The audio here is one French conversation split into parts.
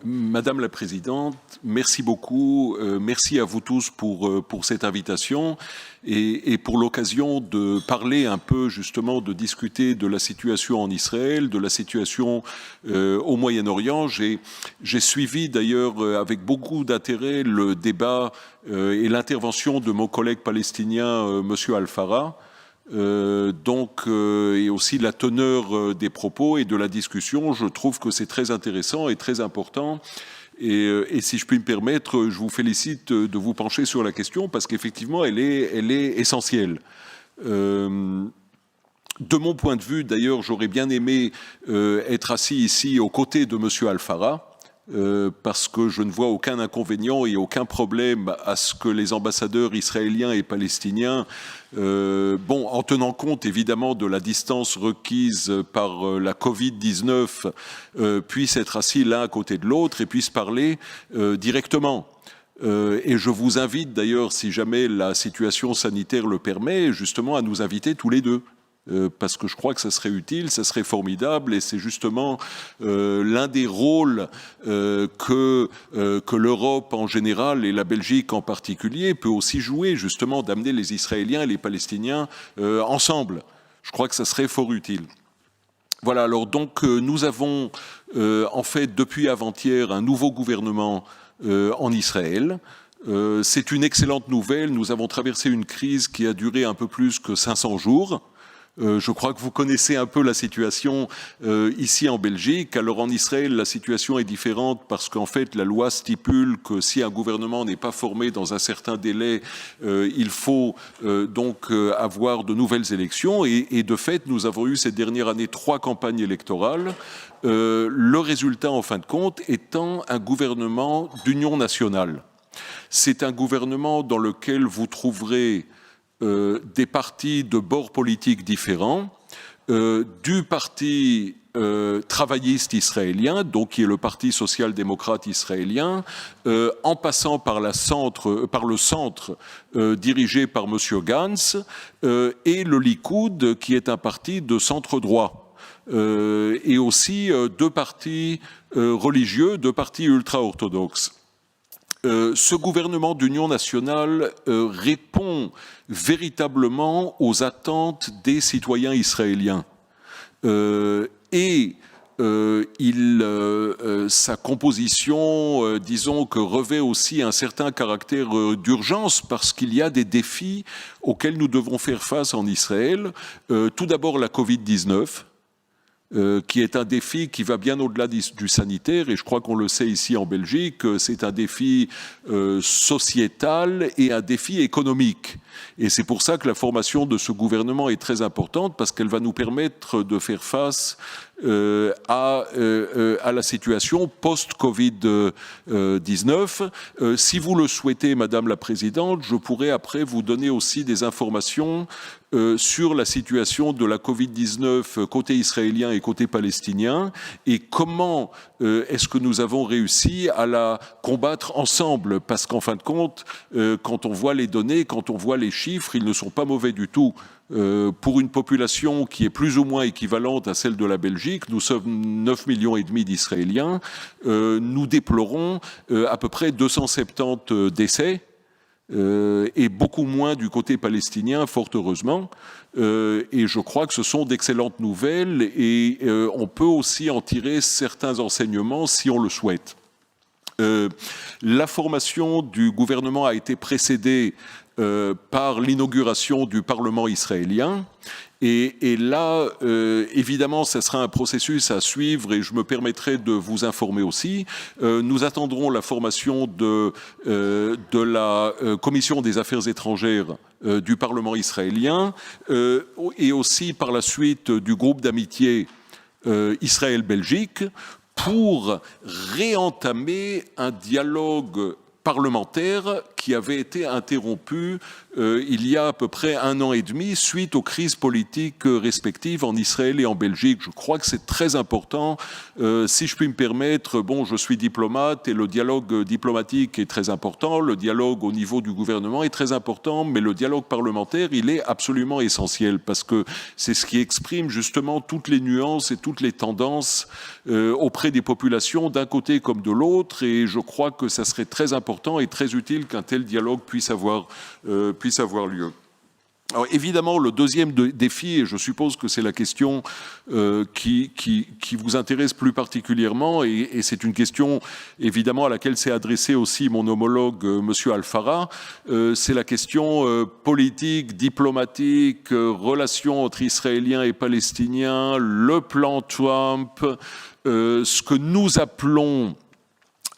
Madame la Présidente, merci beaucoup. Merci à vous tous pour cette invitation et pour l'occasion de parler un peu, justement, de discuter de la situation en Israël, de la situation au Moyen-Orient. J'ai suivi d'ailleurs avec beaucoup d'intérêt le débat et l'intervention de mon collègue palestinien, Monsieur Al-Farah. Et aussi la teneur des propos et de la discussion, je trouve que c'est très intéressant et très important. Et si je puis me permettre, je vous félicite de vous pencher sur la question parce qu'effectivement, elle est essentielle. De mon point de vue, d'ailleurs, j'aurais bien aimé être assis ici aux côtés de Monsieur Al-Farah. Parce que je ne vois aucun inconvénient et aucun problème à ce que les ambassadeurs israéliens et palestiniens, en tenant compte évidemment de la distance requise par la Covid-19, puissent être assis l'un à côté de l'autre et puissent parler directement. Et je vous invite d'ailleurs, si jamais la situation sanitaire le permet, justement à nous inviter tous les deux. Parce que je crois que ça serait utile, ça serait formidable, et c'est justement l'un des rôles que l'Europe en général et la Belgique en particulier peut aussi jouer, justement d'amener les Israéliens et les Palestiniens ensemble. Je crois que ça serait fort utile. Voilà, alors donc nous avons en fait depuis avant-hier un nouveau gouvernement en Israël. C'est une excellente nouvelle, nous avons traversé une crise qui a duré un peu plus que 500 jours. Je crois que vous connaissez un peu la situation ici en Belgique. Alors en Israël, la situation est différente parce qu'en fait, la loi stipule que si un gouvernement n'est pas formé dans un certain délai, il faut donc avoir de nouvelles élections. Et de fait, nous avons eu cette dernière année 3 campagnes électorales. Le résultat, en fin de compte, étant un gouvernement d'union nationale. C'est un gouvernement dans lequel vous trouverez des partis de bords politiques différents, du parti travailliste israélien, donc qui est le parti social-démocrate israélien, en passant par le centre dirigé par M. Gantz, et le Likoud, qui est un parti de centre-droit, et aussi 2 partis religieux, 2 partis ultra-orthodoxes. Ce gouvernement d'union nationale répond véritablement aux attentes des citoyens israéliens. Sa composition, disons que revêt aussi un certain caractère d'urgence parce qu'il y a des défis auxquels nous devons faire face en Israël. Tout d'abord la Covid-19. Qui est un défi qui va bien au-delà du sanitaire, et je crois qu'on le sait ici en Belgique, c'est un défi sociétal et un défi économique. Et c'est pour ça que la formation de ce gouvernement est très importante, parce qu'elle va nous permettre de faire face à la situation post-Covid-19. Si vous le souhaitez, Madame la Présidente, je pourrais après vous donner aussi des informations sur la situation de la Covid-19 côté israélien et côté palestinien, et comment est-ce que nous avons réussi à la combattre ensemble, parce qu'en fin de compte, quand on voit les données, quand on voit les chiffres, ils ne sont pas mauvais du tout. Pour une population qui est plus ou moins équivalente à celle de la Belgique, nous sommes 9,5 millions d'Israéliens, nous déplorons à peu près 270 décès, et beaucoup moins du côté palestinien, fort heureusement. Et je crois que ce sont d'excellentes nouvelles, et on peut aussi en tirer certains enseignements si on le souhaite. La formation du gouvernement a été précédée par l'inauguration du Parlement israélien. Et là, évidemment, ce sera un processus à suivre, et je me permettrai de vous informer aussi. Nous attendrons la formation de la Commission des Affaires étrangères du Parlement israélien, et aussi par la suite du groupe d'amitié Israël-Belgique, pour réentamer un dialogue parlementaire qui qui avait été interrompu il y a à peu près 1 an et demi suite aux crises politiques respectives en Israël et en Belgique. Je crois que c'est très important. Si je puis me permettre, bon, je suis diplomate et le dialogue diplomatique est très important, le dialogue au niveau du gouvernement est très important, mais le dialogue parlementaire, il est absolument essentiel parce que c'est ce qui exprime justement toutes les nuances et toutes les tendances auprès des populations d'un côté comme de l'autre, et je crois que ça serait très important et très utile qu'un tel dialogue puisse avoir lieu. Alors évidemment, le deuxième défi, et je suppose que c'est la question qui vous intéresse plus particulièrement, et c'est une question évidemment à laquelle s'est adressé aussi mon homologue Monsieur Alfara, c'est la question politique, diplomatique, relations entre Israéliens et Palestiniens, le plan Trump, ce que nous appelons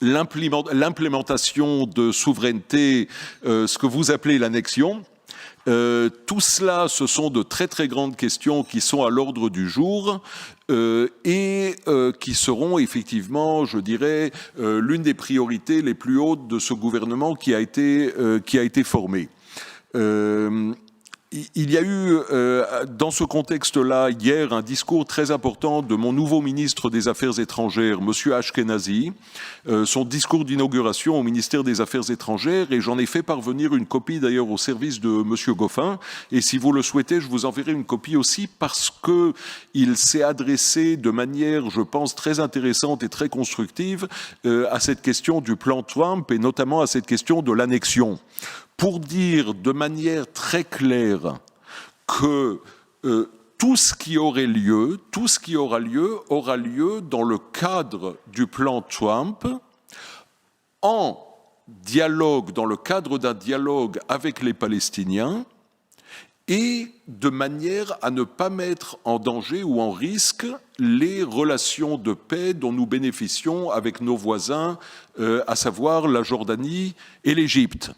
l'implémentation de souveraineté, ce que vous appelez l'annexion. Tout cela, ce sont de très très grandes questions qui sont à l'ordre du jour et qui seront effectivement, je dirais, l'une des priorités les plus hautes de ce gouvernement qui a été formé. Il y a eu, dans ce contexte-là, hier, un discours très important de mon nouveau ministre des Affaires étrangères, Monsieur Ashkenazi, son discours d'inauguration au ministère des Affaires étrangères, et j'en ai fait parvenir une copie d'ailleurs au service de Monsieur Goffin, et si vous le souhaitez, je vous enverrai une copie aussi parce que il s'est adressé de manière, je pense, très intéressante et très constructive à cette question du plan Trump et notamment à cette question de l'annexion, pour dire de manière très claire que tout ce qui aura lieu aura lieu dans le cadre du plan Trump, en dialogue, dans le cadre d'un dialogue avec les Palestiniens, et de manière à ne pas mettre en danger ou en risque les relations de paix dont nous bénéficions avec nos voisins, à savoir la Jordanie et l'Égypte.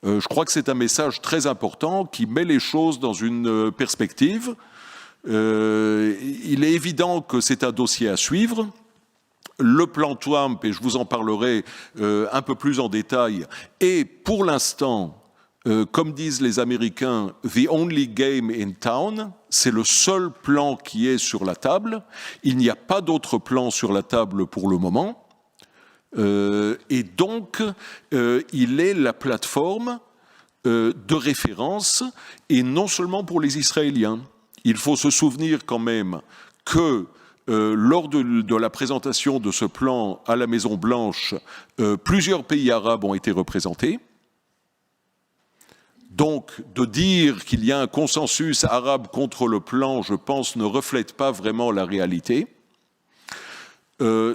Je crois que c'est un message très important qui met les choses dans une perspective. Il est évident que c'est un dossier à suivre. Le plan Trump, et je vous en parlerai un peu plus en détail, est pour l'instant, comme disent les Américains, « the only game in town », c'est le seul plan qui est sur la table. Il n'y a pas d'autre plan sur la table pour le moment. Et donc, il est la plateforme de référence, et non seulement pour les Israéliens. Il faut se souvenir quand même que lors de la présentation de ce plan à la Maison-Blanche, plusieurs pays arabes ont été représentés. Donc, de dire qu'il y a un consensus arabe contre le plan, je pense, ne reflète pas vraiment la réalité.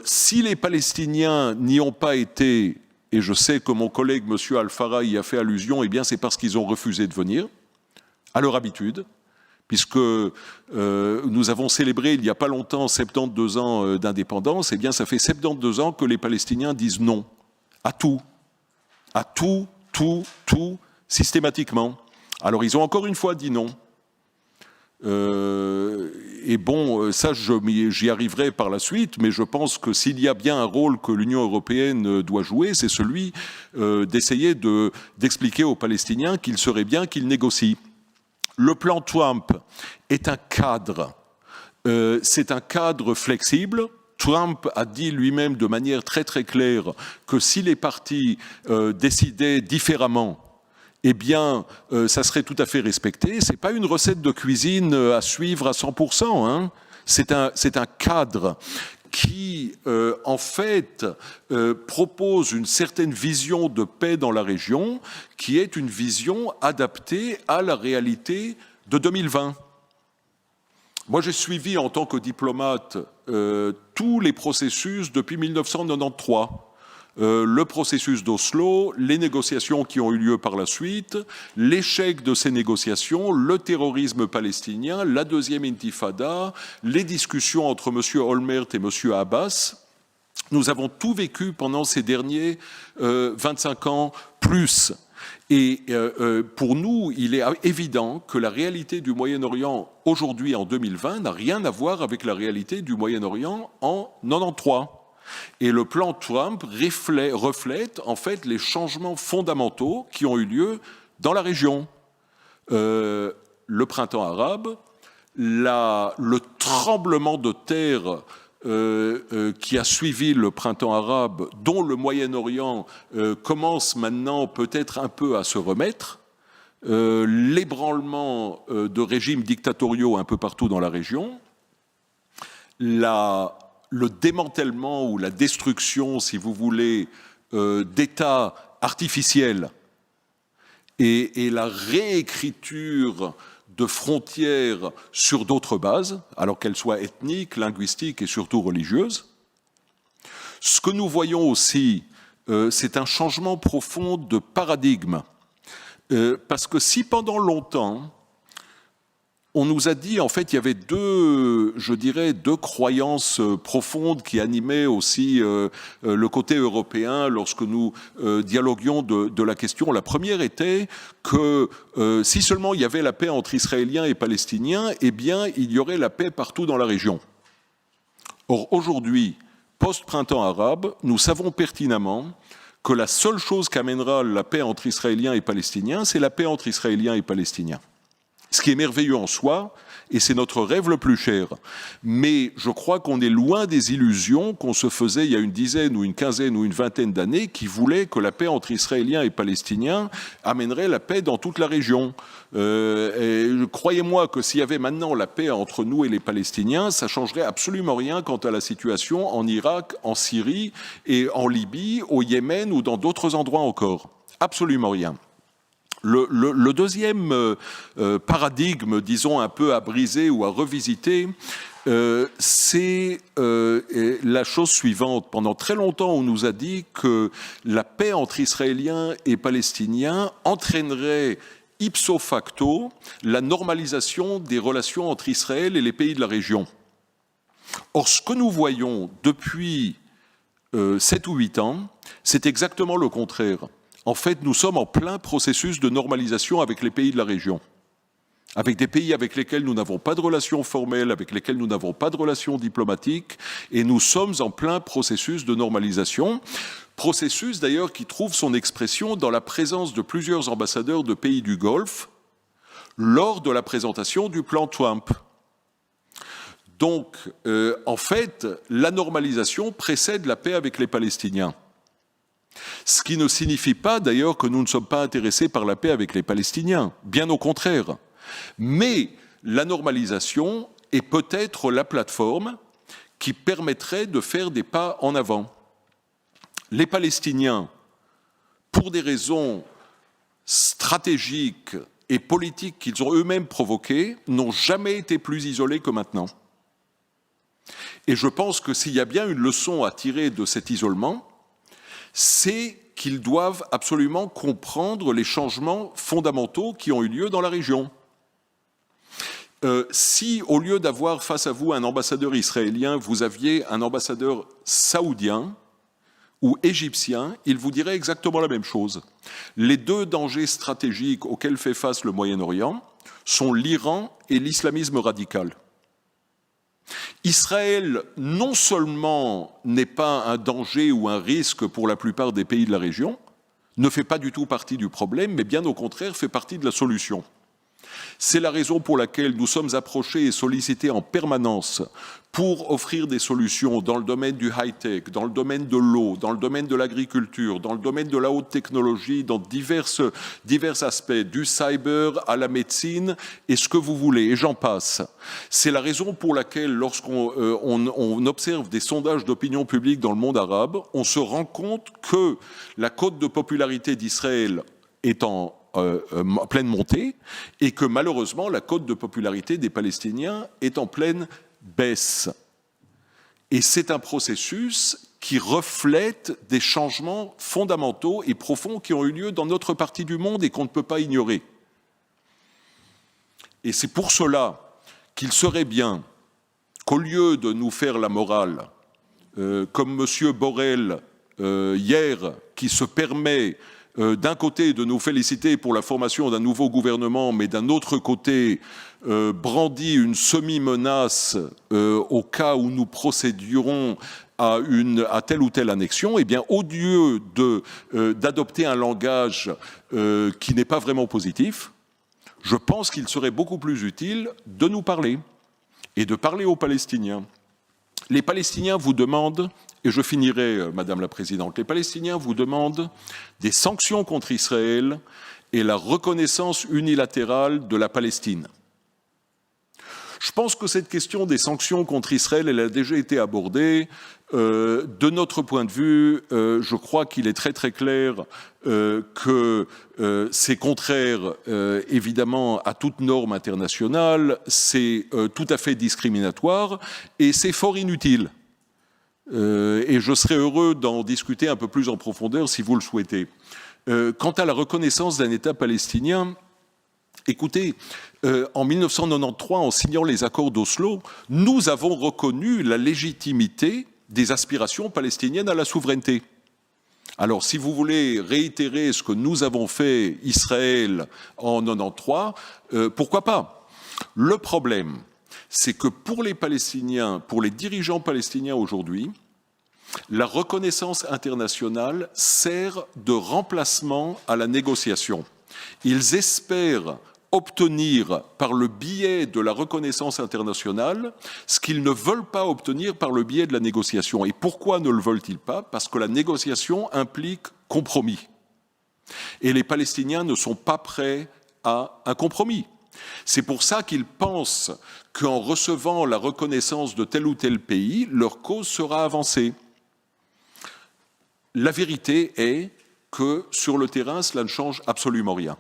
Si les Palestiniens n'y ont pas été, et je sais que mon collègue M. Alfara y a fait allusion, eh bien c'est parce qu'ils ont refusé de venir, à leur habitude, puisque nous avons célébré il n'y a pas longtemps 72 ans d'indépendance, eh bien ça fait 72 ans que les Palestiniens disent non à tout, systématiquement. Alors ils ont encore une fois dit non. Et bon, ça j'y arriverai par la suite, mais je pense que s'il y a bien un rôle que l'Union européenne doit jouer, c'est celui d'essayer d'expliquer aux Palestiniens qu'il serait bien qu'ils négocient. Le plan Trump est un cadre, c'est un cadre flexible. Trump a dit lui-même de manière très très claire que si les partis décidaient différemment, eh bien, ça serait tout à fait respecté. C'est pas une recette de cuisine à suivre à 100%. Hein. C'est un cadre qui, en fait, propose une certaine vision de paix dans la région, qui est une vision adaptée à la réalité de 2020. Moi, j'ai suivi en tant que diplomate tous les processus depuis 1993. Le processus d'Oslo, les négociations qui ont eu lieu par la suite, l'échec de ces négociations, le terrorisme palestinien, la deuxième intifada, les discussions entre M. Olmert et M. Abbas. Nous avons tout vécu pendant ces derniers 25 ans plus. Et pour nous, il est évident que la réalité du Moyen-Orient aujourd'hui, en 2020, n'a rien à voir avec la réalité du Moyen-Orient en 1993. Et le plan Trump reflète en fait les changements fondamentaux qui ont eu lieu dans la région. Le printemps arabe, le tremblement de terre qui a suivi le printemps arabe, dont le Moyen-Orient commence maintenant peut-être un peu à se remettre, l'ébranlement de régimes dictatoriaux un peu partout dans la région, le démantèlement ou la destruction, si vous voulez, d'États artificiels et la réécriture de frontières sur d'autres bases, alors qu'elles soient ethniques, linguistiques et surtout religieuses. Ce que nous voyons aussi, c'est un changement profond de paradigme. Parce que si pendant longtemps, on nous a dit, en fait, il y avait deux croyances profondes qui animaient aussi le côté européen lorsque nous dialoguions de la question. La première était que si seulement il y avait la paix entre Israéliens et Palestiniens, eh bien, il y aurait la paix partout dans la région. Or, aujourd'hui, post-printemps arabe, nous savons pertinemment que la seule chose qu'amènera la paix entre Israéliens et Palestiniens, c'est la paix entre Israéliens et Palestiniens. Ce qui est merveilleux en soi, et c'est notre rêve le plus cher. Mais je crois qu'on est loin des illusions qu'on se faisait il y a une dizaine ou une quinzaine ou une vingtaine d'années qui voulaient que la paix entre Israéliens et Palestiniens amènerait la paix dans toute la région. Croyez-moi que s'il y avait maintenant la paix entre nous et les Palestiniens, ça changerait absolument rien quant à la situation en Irak, en Syrie et en Libye, au Yémen ou dans d'autres endroits encore. Absolument rien. Le deuxième paradigme, disons, un peu à briser ou à revisiter, c'est la chose suivante. Pendant très longtemps, on nous a dit que la paix entre Israéliens et Palestiniens entraînerait ipso facto la normalisation des relations entre Israël et les pays de la région. Or, ce que nous voyons depuis 7 ou 8 ans, c'est exactement le contraire. En fait, nous sommes en plein processus de normalisation avec les pays de la région, avec des pays avec lesquels nous n'avons pas de relations formelles, avec lesquels nous n'avons pas de relations diplomatiques, et nous sommes en plein processus de normalisation, processus d'ailleurs qui trouve son expression dans la présence de plusieurs ambassadeurs de pays du Golfe lors de la présentation du plan Trump. Donc, en fait, la normalisation précède la paix avec les Palestiniens. Ce qui ne signifie pas d'ailleurs que nous ne sommes pas intéressés par la paix avec les Palestiniens, bien au contraire. Mais la normalisation est peut-être la plateforme qui permettrait de faire des pas en avant. Les Palestiniens, pour des raisons stratégiques et politiques qu'ils ont eux-mêmes provoquées, n'ont jamais été plus isolés que maintenant. Et je pense que s'il y a bien une leçon à tirer de cet isolement, c'est qu'ils doivent absolument comprendre les changements fondamentaux qui ont eu lieu dans la région. Si, au lieu d'avoir face à vous un ambassadeur israélien, vous aviez un ambassadeur saoudien ou égyptien, il vous dirait exactement la même chose. Les deux dangers stratégiques auxquels fait face le Moyen-Orient sont l'Iran et l'islamisme radical. Israël, non seulement n'est pas un danger ou un risque pour la plupart des pays de la région, ne fait pas du tout partie du problème, mais bien au contraire fait partie de la solution. C'est la raison pour laquelle nous sommes approchés et sollicités en permanence pour offrir des solutions dans le domaine du high-tech, dans le domaine de l'eau, dans le domaine de l'agriculture, dans le domaine de la haute technologie, dans divers aspects, du cyber à la médecine et ce que vous voulez, et j'en passe. C'est la raison pour laquelle, lorsqu'on observe des sondages d'opinion publique dans le monde arabe, on se rend compte que la cote de popularité d'Israël est en pleine montée et que malheureusement la cote de popularité des Palestiniens est en pleine baisse. Et c'est un processus qui reflète des changements fondamentaux et profonds qui ont eu lieu dans notre partie du monde et qu'on ne peut pas ignorer. Et c'est pour cela qu'il serait bien qu'au lieu de nous faire la morale, comme M. Borrell hier, qui se permet d'un côté de nous féliciter pour la formation d'un nouveau gouvernement, mais d'un autre côté brandit une semi-menace au cas où nous procédions à telle ou telle annexion, eh bien, au lieu d'adopter un langage qui n'est pas vraiment positif, je pense qu'il serait beaucoup plus utile de nous parler et de parler aux Palestiniens. Les Palestiniens vous demandent, et je finirai, Madame la Présidente, les Palestiniens vous demandent des sanctions contre Israël et la reconnaissance unilatérale de la Palestine. Je pense que cette question des sanctions contre Israël, elle a déjà été abordée. De notre point de vue, je crois qu'il est très très clair que c'est contraire évidemment à toute norme internationale, c'est tout à fait discriminatoire et c'est fort inutile. Et je serais heureux d'en discuter un peu plus en profondeur si vous le souhaitez. Quant à la reconnaissance d'un État palestinien, écoutez, en 1993, en signant les accords d'Oslo, nous avons reconnu la légitimité des aspirations palestiniennes à la souveraineté. Alors, si vous voulez réitérer ce que nous avons fait, Israël, en 1993, pourquoi pas? Le problème, c'est que pour les Palestiniens, pour les dirigeants palestiniens aujourd'hui, la reconnaissance internationale sert de remplacement à la négociation. Ils espèrent obtenir par le biais de la reconnaissance internationale ce qu'ils ne veulent pas obtenir par le biais de la négociation. Et pourquoi ne le veulent-ils pas? Parce que la négociation implique compromis. Et les Palestiniens ne sont pas prêts à un compromis. C'est pour ça qu'ils pensent qu'en recevant la reconnaissance de tel ou tel pays, leur cause sera avancée. La vérité est que sur le terrain, cela ne change absolument rien.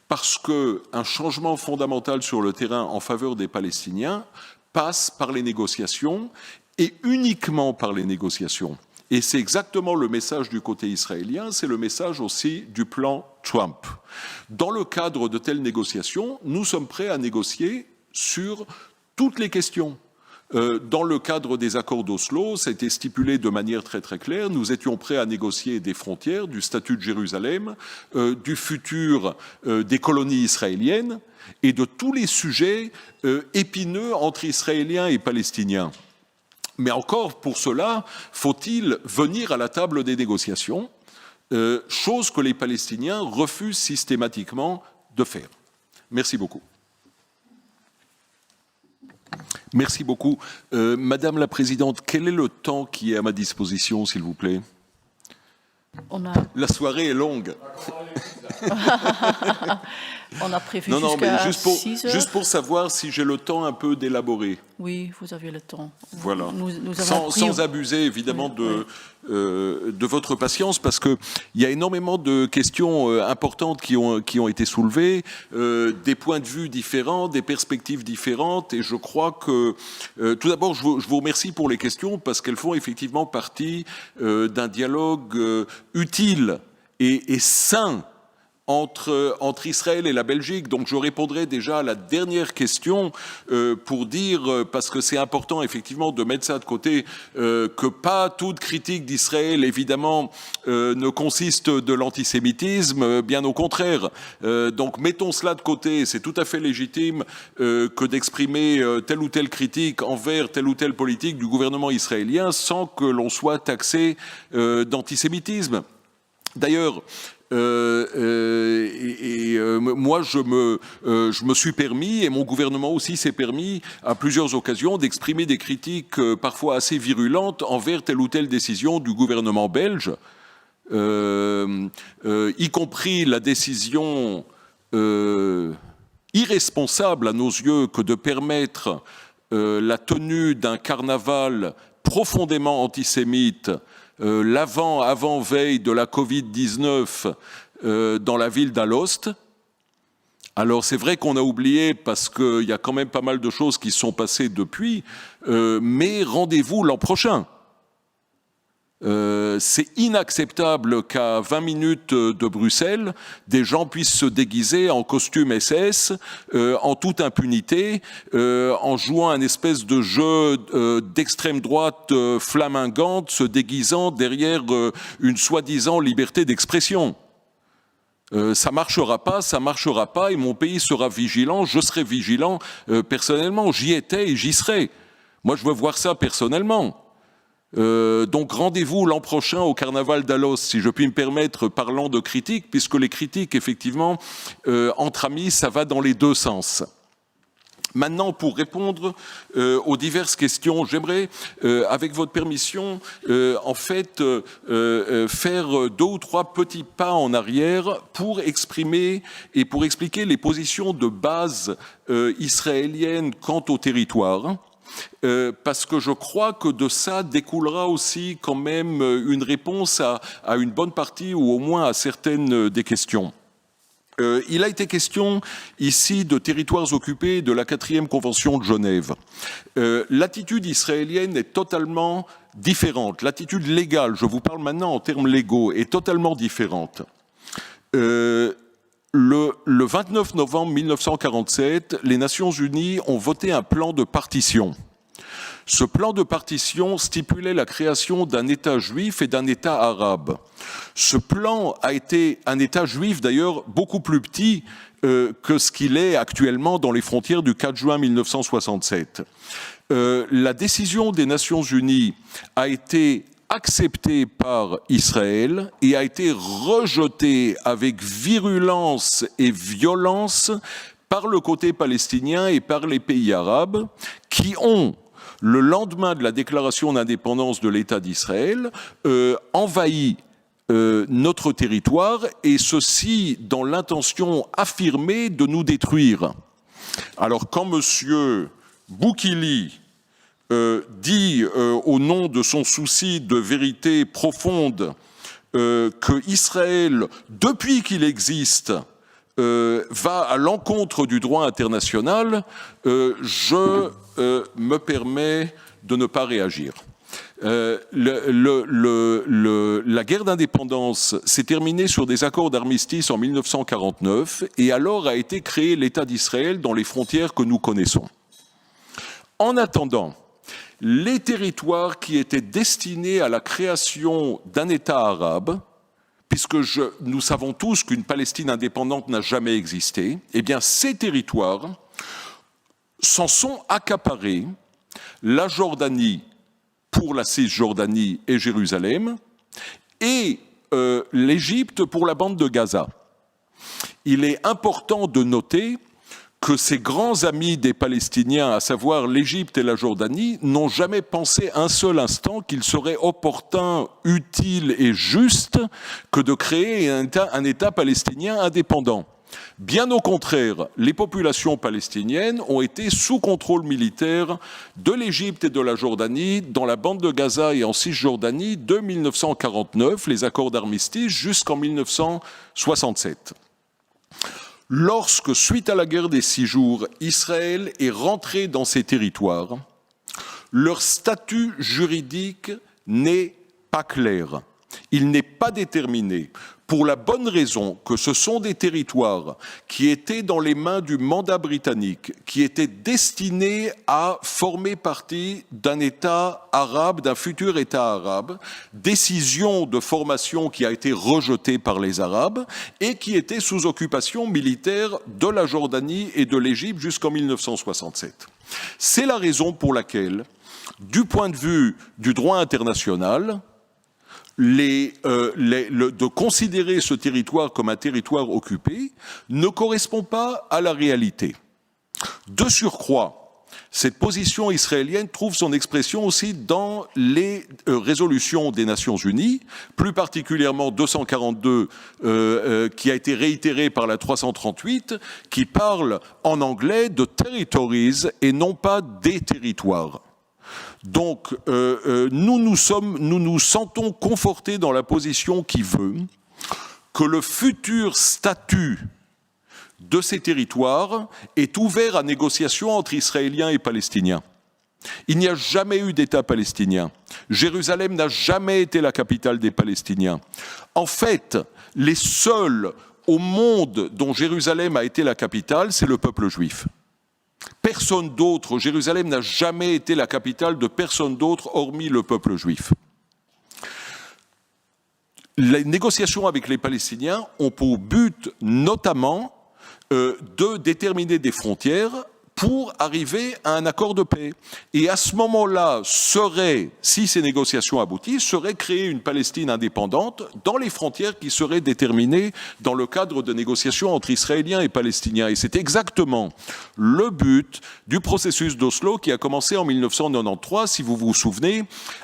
Parce qu'un changement fondamental sur le terrain en faveur des Palestiniens passe par les négociations et uniquement par les négociations. Et c'est exactement le message du côté israélien, c'est le message aussi du plan Trump. Dans le cadre de telles négociations, nous sommes prêts à négocier sur toutes les questions. Dans le cadre des accords d'Oslo, ça a été stipulé de manière très très claire, nous étions prêts à négocier des frontières, du statut de Jérusalem, du futur des colonies israéliennes et de tous les sujets épineux entre Israéliens et Palestiniens. Mais encore, pour cela, faut-il venir à la table des négociations, chose que les Palestiniens refusent systématiquement de faire. Merci beaucoup. Merci beaucoup. Madame la Présidente, quel est le temps qui est à ma disposition, s'il vous plaît? La soirée est longue. On a prévu jusqu'à 6 heures. Juste pour savoir si j'ai le temps un peu d'élaborer. Oui, vous avez le temps. Voilà. Nous avons sans abuser évidemment de votre patience, parce qu'il y a énormément de questions importantes qui ont été soulevées, des points de vue différents, des perspectives différentes, et je crois que tout d'abord je vous remercie pour les questions parce qu'elles font effectivement partie d'un dialogue utile et sain entre Israël et la Belgique. Donc je répondrai déjà à la dernière question pour dire, parce que c'est important effectivement de mettre ça de côté, que pas toute critique d'Israël évidemment ne consiste de l'antisémitisme, bien au contraire. Donc mettons cela de côté, c'est tout à fait légitime que d'exprimer telle ou telle critique envers telle ou telle politique du gouvernement israélien sans que l'on soit taxé d'antisémitisme. D'ailleurs, moi, je me suis permis, et mon gouvernement aussi s'est permis, à plusieurs occasions, d'exprimer des critiques parfois assez virulentes envers telle ou telle décision du gouvernement belge, y compris la décision irresponsable à nos yeux que de permettre la tenue d'un carnaval profondément antisémite l'avant-veille de la Covid-19 dans la ville d'Alost. Alors c'est vrai qu'on a oublié parce qu'il y a quand même pas mal de choses qui se sont passées depuis, mais rendez-vous l'an prochain. C'est inacceptable qu'à 20 minutes de Bruxelles, des gens puissent se déguiser en costume SS, en toute impunité, en jouant un espèce de jeu d'extrême droite flamingante, se déguisant derrière une soi-disant liberté d'expression. Ça marchera pas, et mon pays sera vigilant, je serai vigilant personnellement, j'y étais et j'y serai. Moi, je veux voir ça personnellement. Donc rendez-vous l'an prochain au Carnaval d'Alos, si je puis me permettre, parlant de critiques, puisque les critiques, effectivement, entre amis, ça va dans les deux sens. Maintenant, pour répondre aux diverses questions, j'aimerais, avec votre permission, en fait, faire 2 ou 3 petits pas en arrière pour exprimer et pour expliquer les positions de base israéliennes quant au territoire. Parce que je crois que de ça découlera aussi quand même une réponse à une bonne partie ou au moins à certaines des questions. Il a été question ici de territoires occupés de la 4e Convention de Genève. L'attitude israélienne est totalement différente. L'attitude légale, je vous parle maintenant en termes légaux, est totalement différente. Le 29 novembre 1947, les Nations Unies ont voté un plan de partition. Ce plan de partition stipulait la création d'un État juif et d'un État arabe. Ce plan a été un État juif d'ailleurs beaucoup plus petit que ce qu'il est actuellement dans les frontières du 4 juin 1967. La décision des Nations Unies a été acceptée par Israël et a été rejetée avec virulence et violence par le côté palestinien et par les pays arabes qui ont, le lendemain de la déclaration d'indépendance de l'État d'Israël, envahi notre territoire, et ceci dans l'intention affirmée de nous détruire. Alors quand M. Boukili dit au nom de son souci de vérité profonde que Israël, depuis qu'il existe, va à l'encontre du droit international, je me permets de ne pas réagir. La guerre d'indépendance s'est terminée sur des accords d'armistice en 1949 et alors a été créé l'État d'Israël dans les frontières que nous connaissons. En attendant, les territoires qui étaient destinés à la création d'un État arabe, puisque nous savons tous qu'une Palestine indépendante n'a jamais existé, eh bien ces territoires s'en sont accaparés, la Jordanie pour la Cisjordanie et Jérusalem, et l'Égypte pour la bande de Gaza. Il est important de noter que ces grands amis des Palestiniens, à savoir l'Égypte et la Jordanie, n'ont jamais pensé un seul instant qu'il serait opportun, utile et juste que de créer un État palestinien indépendant. Bien au contraire, les populations palestiniennes ont été sous contrôle militaire de l'Égypte et de la Jordanie dans la bande de Gaza et en Cisjordanie de 1949, les accords d'armistice, jusqu'en 1967. Lorsque, suite à la guerre des 6 jours, Israël est rentré dans ces territoires, leur statut juridique n'est pas clair. Il n'est pas déterminé, pour la bonne raison que ce sont des territoires qui étaient dans les mains du mandat britannique, qui étaient destinés à former partie d'un État arabe, d'un futur État arabe, décision de formation qui a été rejetée par les Arabes et qui était sous occupation militaire de la Jordanie et de l'Égypte jusqu'en 1967. C'est la raison pour laquelle, du point de vue du droit international, de considérer ce territoire comme un territoire occupé ne correspond pas à la réalité. De surcroît, cette position israélienne trouve son expression aussi dans les résolutions des Nations Unies, plus particulièrement 242 qui a été réitérée par la 338, qui parle en anglais de territories et non pas des territoires. Donc, nous nous sentons confortés dans la position qui veut que le futur statut de ces territoires est ouvert à négociation entre Israéliens et Palestiniens. Il n'y a jamais eu d'État palestinien. Jérusalem n'a jamais été la capitale des Palestiniens. En fait, les seuls au monde dont Jérusalem a été la capitale, c'est le peuple juif. Personne d'autre, Jérusalem n'a jamais été la capitale de personne d'autre hormis le peuple juif. Les négociations avec les Palestiniens ont pour but notamment de déterminer des frontières pour arriver à un accord de paix. Et à ce moment-là, si ces négociations aboutissent, serait créée une Palestine indépendante dans les frontières qui seraient déterminées dans le cadre de négociations entre Israéliens et Palestiniens. Et c'est exactement le but du processus d'Oslo qui a commencé en 1993, si vous vous souvenez,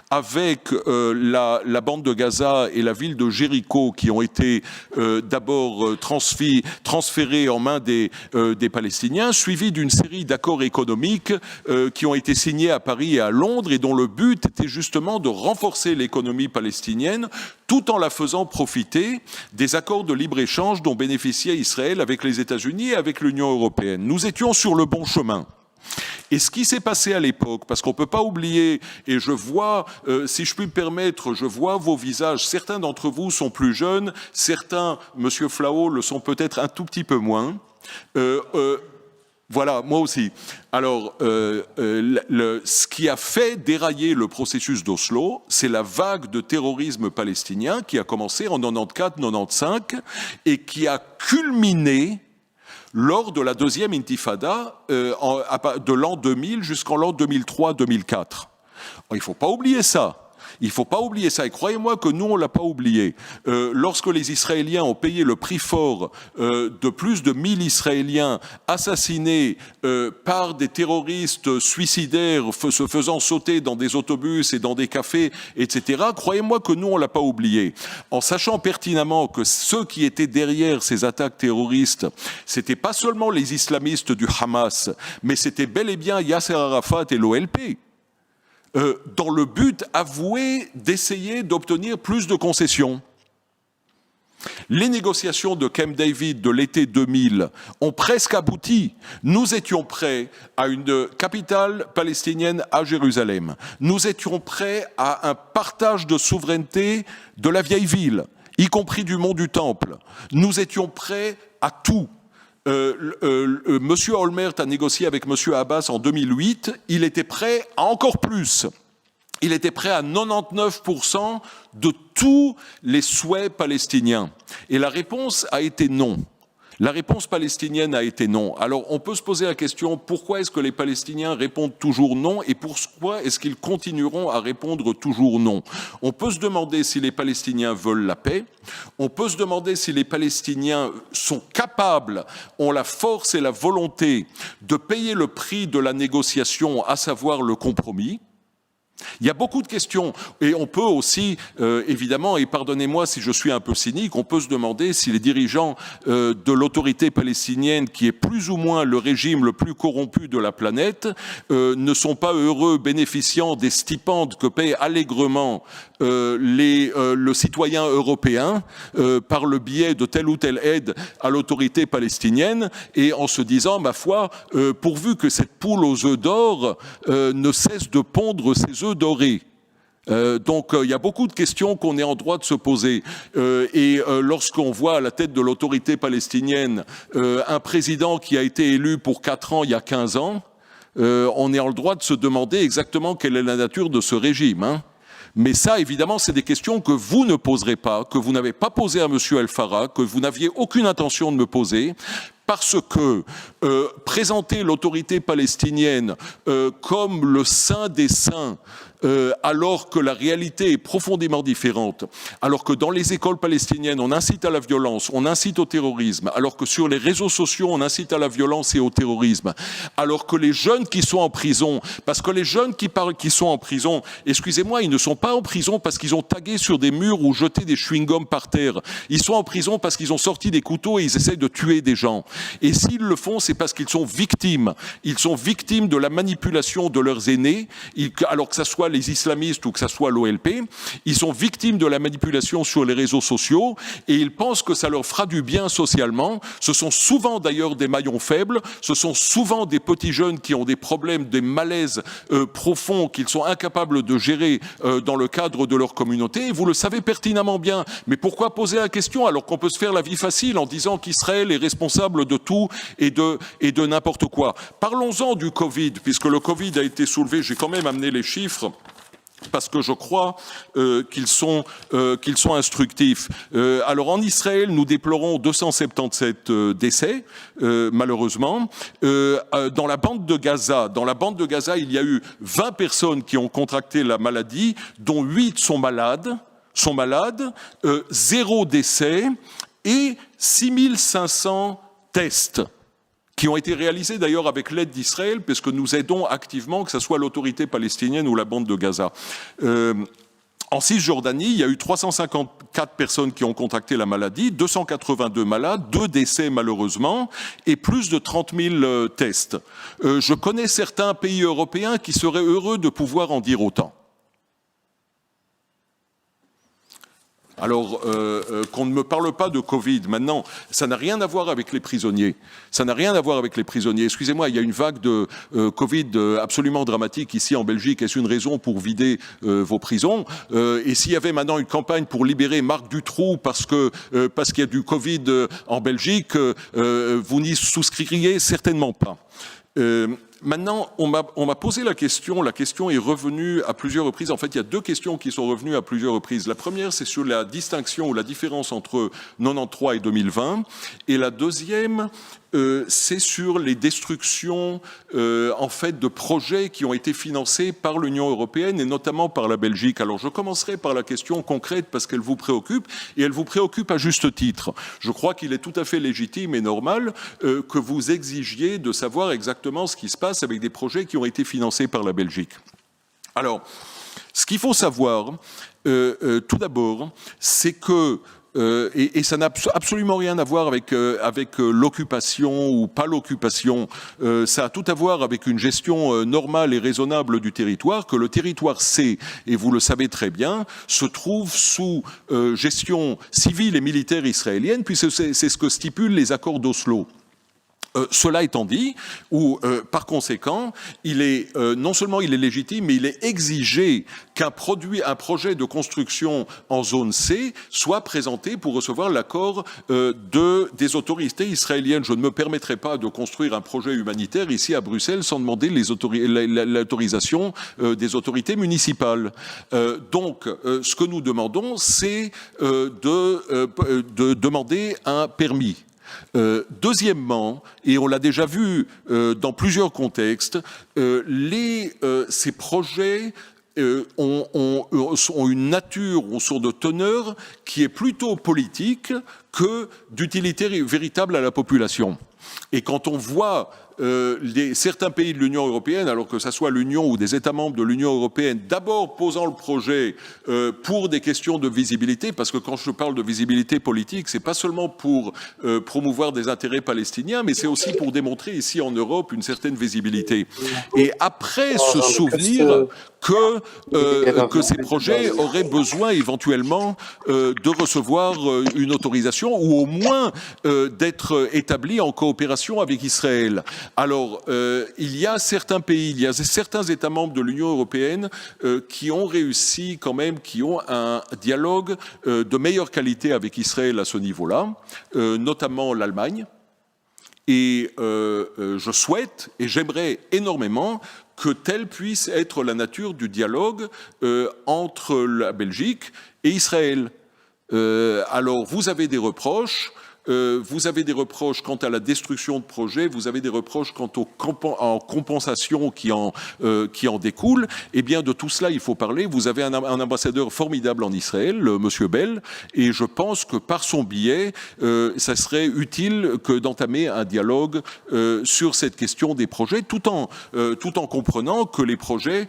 avec la bande de Gaza et la ville de Jéricho qui ont été d'abord transférés en main des Palestiniens, suivi d'une série d'accords économiques qui ont été signés à Paris et à Londres et dont le but était justement de renforcer l'économie palestinienne tout en la faisant profiter des accords de libre-échange dont bénéficiait Israël avec les États-Unis et avec l'Union européenne. Nous étions sur le bon chemin. Et ce qui s'est passé à l'époque, parce qu'on ne peut pas oublier, et je vois, si je puis me permettre, je vois vos visages, certains d'entre vous sont plus jeunes, certains, Monsieur Flao, le sont peut-être un tout petit peu moins. Voilà, moi aussi. Alors, ce qui a fait dérailler le processus d'Oslo, c'est la vague de terrorisme palestinien qui a commencé en 94-95 et qui a culminé lors de la deuxième intifada de l'an 2000 jusqu'en l'an 2003-2004. Il ne faut pas oublier ça. Il ne faut pas oublier ça. Et croyez-moi que nous, on ne l'a pas oublié. Lorsque les Israéliens ont payé le prix fort de plus de 1000 Israéliens assassinés par des terroristes suicidaires se faisant sauter dans des autobus et dans des cafés, etc., croyez-moi que nous, on ne l'a pas oublié. En sachant pertinemment que ceux qui étaient derrière ces attaques terroristes, ce n'étaient pas seulement les islamistes du Hamas, mais c'était bel et bien Yasser Arafat et l'OLP. Dans le but avoué d'essayer d'obtenir plus de concessions. Les négociations de Camp David de l'été 2000 ont presque abouti. Nous étions prêts à une capitale palestinienne à Jérusalem. Nous étions prêts à un partage de souveraineté de la vieille ville, y compris du mont du Temple. Nous étions prêts à tout. Monsieur Olmert a négocié avec Monsieur Abbas en 2008, il était prêt à encore plus. Il était prêt à 99% de tous les souhaits palestiniens. Et la réponse a été non. La réponse palestinienne a été non. Alors on peut se poser la question, pourquoi est-ce que les Palestiniens répondent toujours non et pourquoi est-ce qu'ils continueront à répondre toujours non? On peut se demander si les Palestiniens veulent la paix, on peut se demander si les Palestiniens sont capables, ont la force et la volonté de payer le prix de la négociation, à savoir le compromis. Il y a beaucoup de questions et on peut aussi, évidemment, et pardonnez-moi si je suis un peu cynique, on peut se demander si les dirigeants de l'autorité palestinienne, qui est plus ou moins le régime le plus corrompu de la planète, ne sont pas heureux bénéficiant des stipendes que paye allègrement le citoyen européen par le biais de telle ou telle aide à l'autorité palestinienne et en se disant, ma foi, pourvu que cette poule aux œufs d'or ne cesse de pondre ses œufs dorés. Donc il y a beaucoup de questions qu'on est en droit de se poser et lorsqu'on voit à la tête de l'autorité palestinienne un président qui a été élu pour 4 ans il y a 15 ans, on est en droit de se demander exactement quelle est la nature de ce régime, hein. Mais ça, évidemment, c'est des questions que vous ne poserez pas, que vous n'avez pas posées à Monsieur El Farra, que vous n'aviez aucune intention de me poser, parce que présenter l'autorité palestinienne comme le saint des saints, alors que la réalité est profondément différente, alors que dans les écoles palestiniennes, on incite à la violence, on incite au terrorisme, alors que sur les réseaux sociaux, on incite à la violence et au terrorisme, alors que les jeunes qui sont en prison, parce que les jeunes qui sont en prison, excusez-moi, ils ne sont pas en prison parce qu'ils ont tagué sur des murs ou jeté des chewing-gums par terre, ils sont en prison parce qu'ils ont sorti des couteaux et ils essaient de tuer des gens. Et s'ils le font, c'est parce qu'ils sont victimes de la manipulation de leurs aînés, alors que ça soit les islamistes ou que ça soit l'OLP, ils sont victimes de la manipulation sur les réseaux sociaux et ils pensent que ça leur fera du bien socialement. Ce sont souvent d'ailleurs des maillons faibles, ce sont souvent des petits jeunes qui ont des problèmes, des malaises profonds qu'ils sont incapables de gérer dans le cadre de leur communauté. Et vous le savez pertinemment bien. Mais pourquoi poser la question alors qu'on peut se faire la vie facile en disant qu'Israël est responsable de tout et de n'importe quoi? Parlons-en du Covid, puisque le Covid a été soulevé, j'ai quand même amené les chiffres. parce que je crois qu'ils sont instructifs. Alors en Israël, nous déplorons 277 décès, malheureusement. Dans la bande de Gaza, il y a eu 20 personnes qui ont contracté la maladie, dont 8 sont malades, 0 décès et 6500 tests qui ont été réalisés d'ailleurs avec l'aide d'Israël, parce que nous aidons activement, que ce soit l'autorité palestinienne ou la bande de Gaza. En Cisjordanie, il y a eu 354 personnes qui ont contracté la maladie, 282 malades, 2 décès malheureusement, et plus de 30 000 tests. Je connais certains pays européens qui seraient heureux de pouvoir en dire autant. Alors, qu'on ne me parle pas de Covid. Maintenant, ça n'a rien à voir avec les prisonniers. Excusez-moi, il y a une vague de Covid absolument dramatique ici en Belgique. Est-ce une raison pour vider vos prisons? Et s'il y avait maintenant une campagne pour libérer Marc Dutroux parce qu'il y a du Covid en Belgique, vous n'y souscririez certainement pas. Maintenant, on m'a posé la question est revenue à plusieurs reprises. En fait, il y a 2 questions qui sont revenues à plusieurs reprises. La première, c'est sur la distinction ou la différence entre 93 et 2020. Et la deuxième, c'est sur les destructions en fait de projets qui ont été financés par l'Union européenne et notamment par la Belgique. Alors je commencerai par la question concrète parce qu'elle vous préoccupe et elle vous préoccupe à juste titre. Je crois qu'il est tout à fait légitime et normal que vous exigiez de savoir exactement ce qui se passe avec des projets qui ont été financés par la Belgique. Alors, ce qu'il faut savoir, tout d'abord, c'est que et ça n'a absolument rien à voir avec l'occupation ou pas l'occupation. Ça a tout à voir avec une gestion normale et raisonnable du territoire, que le territoire C, et vous le savez très bien, se trouve sous gestion civile et militaire israélienne, puisque c'est ce que stipulent les accords d'Oslo. Cela étant dit, par conséquent, non seulement il est légitime, mais il est exigé qu'un projet de construction en zone C soit présenté pour recevoir l'accord des autorités israéliennes. Je ne me permettrai pas de construire un projet humanitaire ici à Bruxelles sans demander l'autorisation des autorités municipales. Donc, ce que nous demandons, c'est de demander un permis. Deuxièmement, et on l'a déjà vu dans plusieurs contextes, ces projets ont une nature, ont sorte de teneur qui est plutôt politique que d'utilité véritable à la population. Et quand on voit certains pays de l'Union européenne, alors que ce soit l'Union ou des États membres de l'Union européenne, d'abord posant le projet pour des questions de visibilité, parce que quand je parle de visibilité politique, c'est pas seulement pour promouvoir des intérêts palestiniens, mais c'est aussi pour démontrer ici en Europe une certaine visibilité. Et après se souvenir que ces projets auraient besoin éventuellement de recevoir une autorisation ou au moins d'être établis en coopération avec Israël. Alors, il y a certains pays, il y a certains États membres de l'Union européenne qui ont réussi quand même, qui ont un dialogue de meilleure qualité avec Israël à ce niveau-là, notamment l'Allemagne. Et je souhaite et j'aimerais énormément que telle puisse être la nature du dialogue entre la Belgique et Israël. Alors, vous avez des reproches. Vous avez des reproches quant à la destruction de projets, vous avez des reproches quant en compensation qui en découlent. Eh bien, de tout cela, il faut parler. Vous avez un ambassadeur formidable en Israël, Monsieur Bell, et je pense que par son biais, ça serait utile que d'entamer un dialogue sur cette question des projets, tout en comprenant que les projets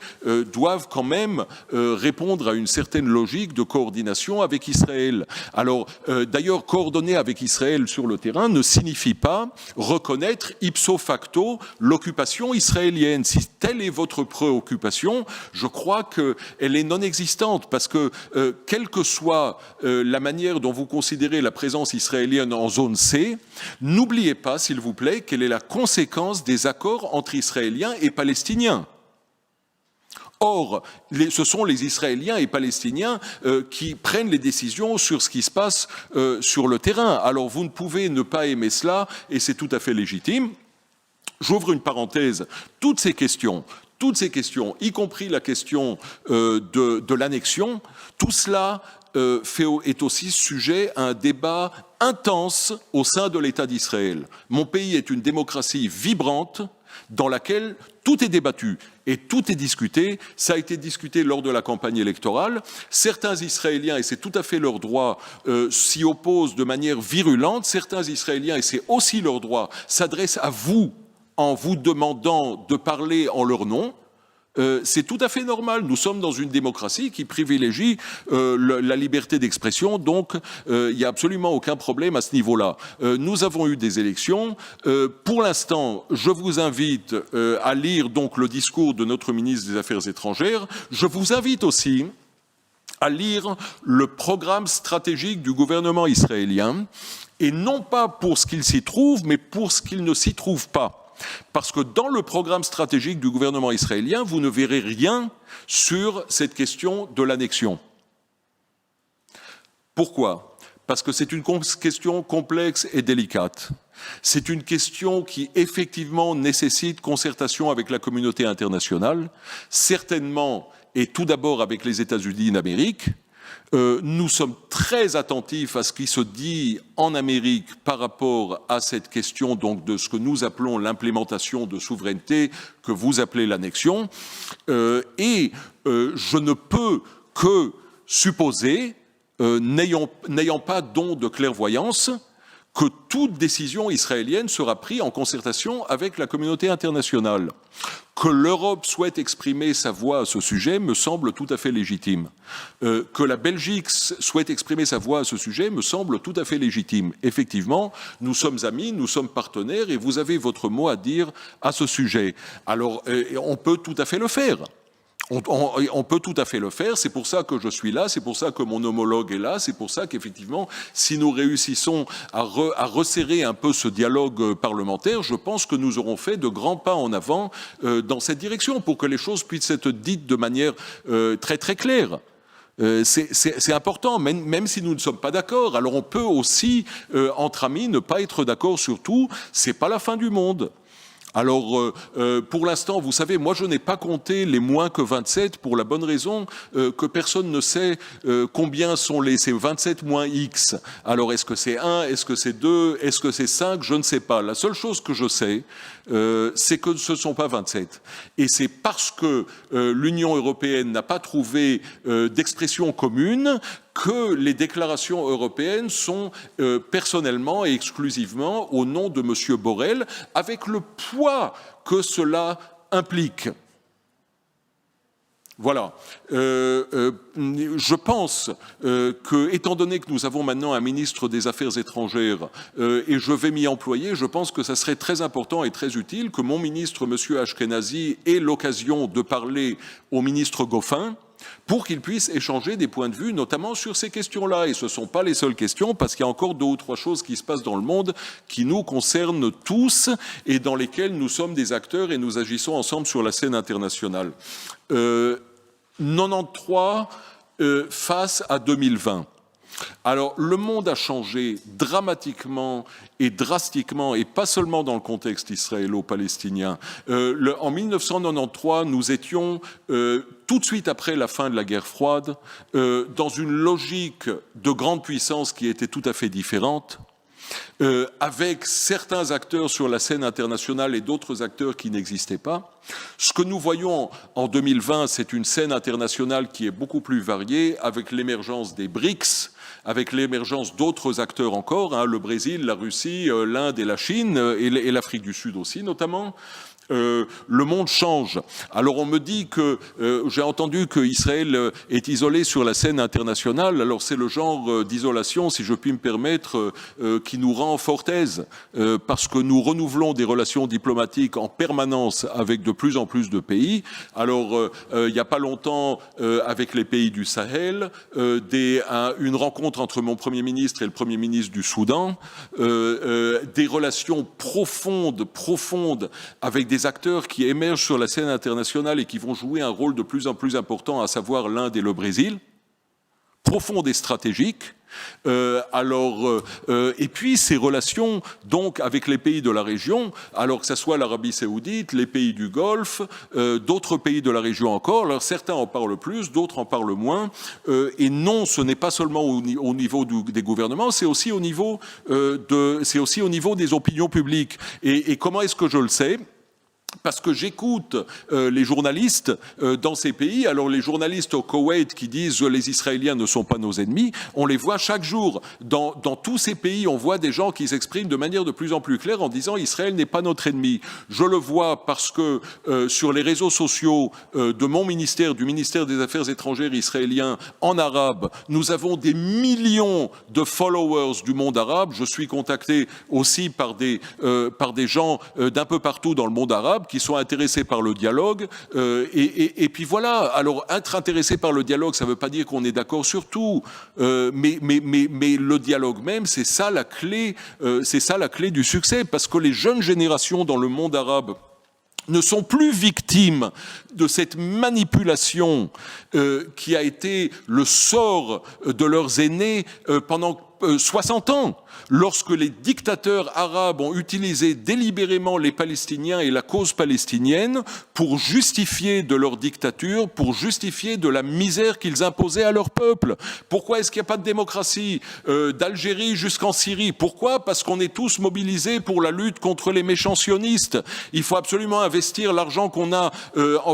doivent quand même répondre à une certaine logique de coordination avec Israël. Alors, d'ailleurs, coordonner avec Israël sur le terrain ne signifie pas reconnaître ipso facto l'occupation israélienne. Si telle est votre préoccupation, je crois qu'elle est non existante parce que quelle que soit la manière dont vous considérez la présence israélienne en zone C, n'oubliez pas, s'il vous plaît, quelle est la conséquence des accords entre Israéliens et Palestiniens. Or, ce sont les Israéliens et Palestiniens qui prennent les décisions sur ce qui se passe sur le terrain. Alors, vous ne pouvez ne pas aimer cela, et c'est tout à fait légitime. J'ouvre une parenthèse. Toutes ces questions toutes ces questions, y compris la question de l'annexion, tout cela est aussi sujet à un débat intense au sein de l'État d'Israël. Mon pays est une démocratie vibrante dans laquelle tout est débattu et tout est discuté. Ça a été discuté lors de la campagne électorale. Certains Israéliens, et c'est tout à fait leur droit, s'y opposent de manière virulente. Certains Israéliens, et c'est aussi leur droit, s'adressent à vous en vous demandant de parler en leur nom. C'est tout à fait normal. Nous sommes dans une démocratie qui privilégie la liberté d'expression, donc il n'y a absolument aucun problème à ce niveau-là. Nous avons eu des élections. Pour l'instant, je vous invite à lire donc le discours de notre ministre des Affaires étrangères. Je vous invite aussi à lire le programme stratégique du gouvernement israélien, et non pas pour ce qu'il s'y trouve, mais pour ce qu'il ne s'y trouve pas. Parce que dans le programme stratégique du gouvernement israélien, vous ne verrez rien sur cette question de l'annexion. Pourquoi ? Parce que c'est une question complexe et délicate. C'est une question qui, effectivement, nécessite concertation avec la communauté internationale, certainement, et tout d'abord avec les États-Unis d'Amérique. Nous sommes très attentifs à ce qui se dit en Amérique par rapport à cette question donc de ce que nous appelons l'implémentation de souveraineté, que vous appelez l'annexion. Je ne peux que supposer, n'ayant pas don de clairvoyance, que toute décision israélienne sera prise en concertation avec la communauté internationale. Que l'Europe souhaite exprimer sa voix à ce sujet me semble tout à fait légitime. Que la Belgique souhaite exprimer sa voix à ce sujet me semble tout à fait légitime. Effectivement, nous sommes amis, nous sommes partenaires et vous avez votre mot à dire à ce sujet. Alors, on peut tout à fait le faire. On peut tout à fait le faire, c'est pour ça que je suis là, c'est pour ça que mon homologue est là, c'est pour ça qu'effectivement, si nous réussissons à resserrer un peu ce dialogue parlementaire, je pense que nous aurons fait de grands pas en avant dans cette direction pour que les choses puissent être dites de manière très très claire. C'est important, même si nous ne sommes pas d'accord. Alors on peut aussi, entre amis, ne pas être d'accord sur tout, c'est pas la fin du monde. Alors, pour l'instant, vous savez, moi je n'ai pas compté les moins que 27 pour la bonne raison que personne ne sait combien sont ces 27 moins X. Alors, est-ce que c'est 1, est-ce que c'est 2, est-ce que c'est 5, je ne sais pas. La seule chose que je sais, c'est que ce ne sont pas 27. Et c'est parce que l'Union européenne n'a pas trouvé d'expression commune que les déclarations européennes sont personnellement et exclusivement au nom de M. Borrell, avec le poids que cela implique. Voilà. Je pense que, étant donné que nous avons maintenant un ministre des Affaires étrangères, et je vais m'y employer, je pense que ça serait très important et très utile que mon ministre, M. Ashkenazi, ait l'occasion de parler au ministre Goffin, pour qu'ils puissent échanger des points de vue, notamment sur ces questions-là. Et ce ne sont pas les seules questions, parce qu'il y a encore 2 ou 3 choses qui se passent dans le monde qui nous concernent tous et dans lesquelles nous sommes des acteurs et nous agissons ensemble sur la scène internationale. 93 face à 2020. Alors, le monde a changé dramatiquement et drastiquement, et pas seulement dans le contexte israélo-palestinien. En 1993, nous étions, tout de suite après la fin de la guerre froide, dans une logique de grande puissance qui était tout à fait différente, avec certains acteurs sur la scène internationale et d'autres acteurs qui n'existaient pas. Ce que nous voyons en 2020, c'est une scène internationale qui est beaucoup plus variée, avec l'émergence des BRICS, avec l'émergence d'autres acteurs encore, le Brésil, la Russie, l'Inde et la Chine, et l'Afrique du Sud aussi notamment. Le monde change. Alors on me dit que j'ai entendu qu'Israël est isolé sur la scène internationale. Alors c'est le genre d'isolation, si je puis me permettre, qui nous rend fort aise, parce que nous renouvelons des relations diplomatiques en permanence avec de plus en plus de pays. Alors il n'y a pas longtemps, avec les pays du Sahel, une rencontre entre mon Premier ministre et le Premier ministre du Soudan, des relations profondes avec des acteurs qui émergent sur la scène internationale et qui vont jouer un rôle de plus en plus important, à savoir l'Inde et le Brésil, profonde et stratégique. Et puis ces relations donc avec les pays de la région, alors que ce soit l'Arabie Saoudite, les pays du Golfe, d'autres pays de la région encore. Alors certains en parlent plus, d'autres en parlent moins. Et non, ce n'est pas seulement au niveau des gouvernements, c'est aussi au niveau des opinions publiques. Et comment est-ce que je le sais ? Parce que j'écoute les journalistes dans ces pays. Alors les journalistes au Koweït qui disent les Israéliens ne sont pas nos ennemis, on les voit chaque jour. Dans tous ces pays, on voit des gens qui s'expriment de manière de plus en plus claire en disant Israël n'est pas notre ennemi. Je le vois parce que sur les réseaux sociaux de mon ministère, du ministère des Affaires étrangères israélien en arabe, nous avons des millions de followers du monde arabe. Je suis contacté aussi par des gens d'un peu partout dans le monde arabe qui sont intéressés par le dialogue, et puis voilà. Alors être intéressé par le dialogue, ça ne veut pas dire qu'on est d'accord sur tout, mais le dialogue même, c'est ça la clé du succès, parce que les jeunes générations dans le monde arabe ne sont plus victimes de cette manipulation qui a été le sort de leurs aînés pendant 60 ans, lorsque les dictateurs arabes ont utilisé délibérément les Palestiniens et la cause palestinienne pour justifier de leur dictature, pour justifier de la misère qu'ils imposaient à leur peuple. Pourquoi est-ce qu'il n'y a pas de démocratie d'Algérie jusqu'en Syrie? Pourquoi? Parce qu'on est tous mobilisés pour la lutte contre les méchants sionistes. Il faut absolument investir l'argent qu'on a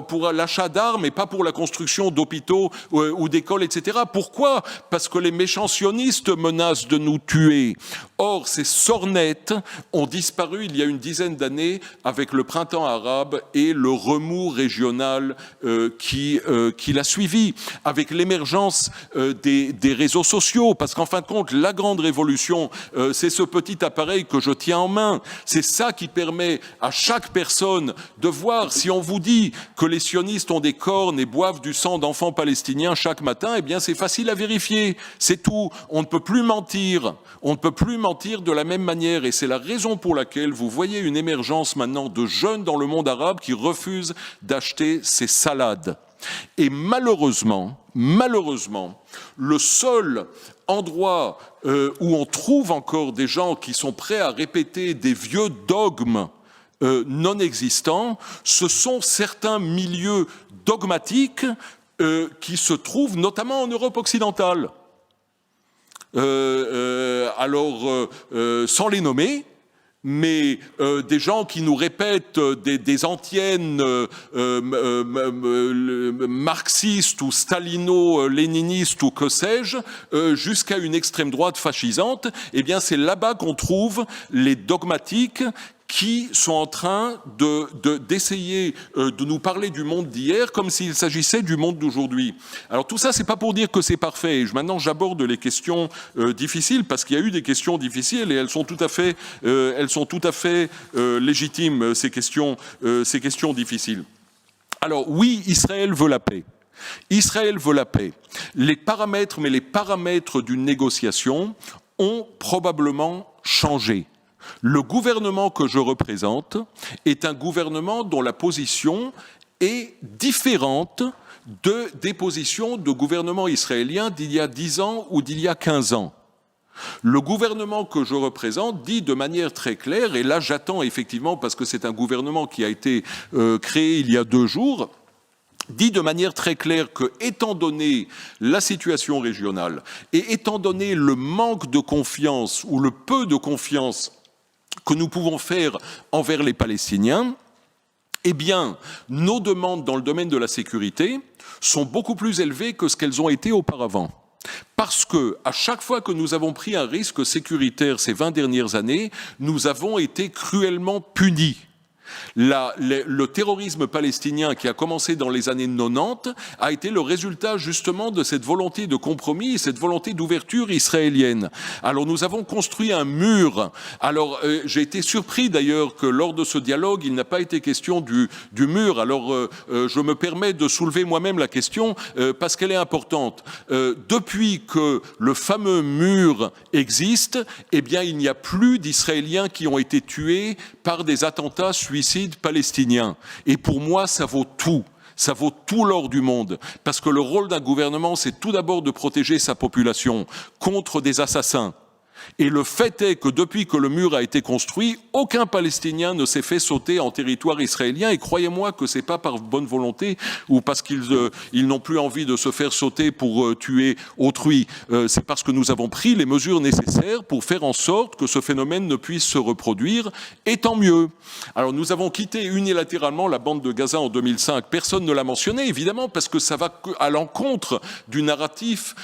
pour l'achat d'armes et pas pour la construction d'hôpitaux ou d'écoles, etc. Pourquoi? Parce que les méchants sionistes menacent de nous tuer. Or, ces sornettes ont disparu il y a une dizaine d'années avec le printemps arabe et le remous régional qui l'a suivi, avec l'émergence des réseaux sociaux, parce qu'en fin de compte, la grande révolution, c'est ce petit appareil que je tiens en main. C'est ça qui permet à chaque personne de voir. Si on vous dit que les sionistes ont des cornes et boivent du sang d'enfants palestiniens chaque matin, eh bien c'est facile à vérifier. C'est tout. On ne peut plus mentir. On ne peut plus mentir de la même manière, et c'est la raison pour laquelle vous voyez une émergence maintenant de jeunes dans le monde arabe qui refusent d'acheter ces salades. Et malheureusement, le seul endroit où on trouve encore des gens qui sont prêts à répéter des vieux dogmes non existants, ce sont certains milieux dogmatiques qui se trouvent notamment en Europe occidentale. Sans les nommer, mais des gens qui nous répètent des antiennes marxistes ou stalino-léninistes ou que sais-je, jusqu'à une extrême droite fascisante, eh bien c'est là-bas qu'on trouve les dogmatiques qui sont en train d'essayer de nous parler du monde d'hier comme s'il s'agissait du monde d'aujourd'hui. Alors tout ça, c'est pas pour dire que c'est parfait. Maintenant, j'aborde les questions difficiles, parce qu'il y a eu des questions difficiles et elles sont tout à fait légitimes, ces questions difficiles. Alors oui, Israël veut la paix. Israël veut la paix. Les paramètres d'une négociation ont probablement changé. Le gouvernement que je représente est un gouvernement dont la position est différente des positions de gouvernement israélien d'il y a 10 ans ou d'il y a 15 ans. Le gouvernement que je représente dit de manière très claire, et là j'attends effectivement, parce que c'est un gouvernement qui a été créé il y a 2 jours, dit de manière très claire que, étant donné la situation régionale et étant donné le manque de confiance ou le peu de confiance que nous pouvons faire envers les Palestiniens, eh bien, nos demandes dans le domaine de la sécurité sont beaucoup plus élevées que ce qu'elles ont été auparavant. Parce que, à chaque fois que nous avons pris un risque sécuritaire ces 20 dernières années, nous avons été cruellement punis. Le terrorisme palestinien qui a commencé dans les années 90 a été le résultat justement de cette volonté de compromis, cette volonté d'ouverture israélienne. Alors nous avons construit un mur. Alors j'ai été surpris d'ailleurs que lors de ce dialogue, il n'a pas été question du mur. Alors je me permets de soulever moi-même la question parce qu'elle est importante. Depuis que le fameux mur existe, eh bien il n'y a plus d'Israéliens qui ont été tués par des attentats suicides palestiniens. Et pour moi, ça vaut tout. Ça vaut tout l'or du monde, parce que le rôle d'un gouvernement, c'est tout d'abord de protéger sa population contre des assassins. Et le fait est que depuis que le mur a été construit, aucun Palestinien ne s'est fait sauter en territoire israélien. Et croyez-moi que c'est pas par bonne volonté ou parce qu'ils n'ont plus envie de se faire sauter pour tuer autrui. C'est parce que nous avons pris les mesures nécessaires pour faire en sorte que ce phénomène ne puisse se reproduire. Et tant mieux. Alors nous avons quitté unilatéralement la bande de Gaza en 2005. Personne ne l'a mentionné, évidemment, parce que ça va à l'encontre du narratif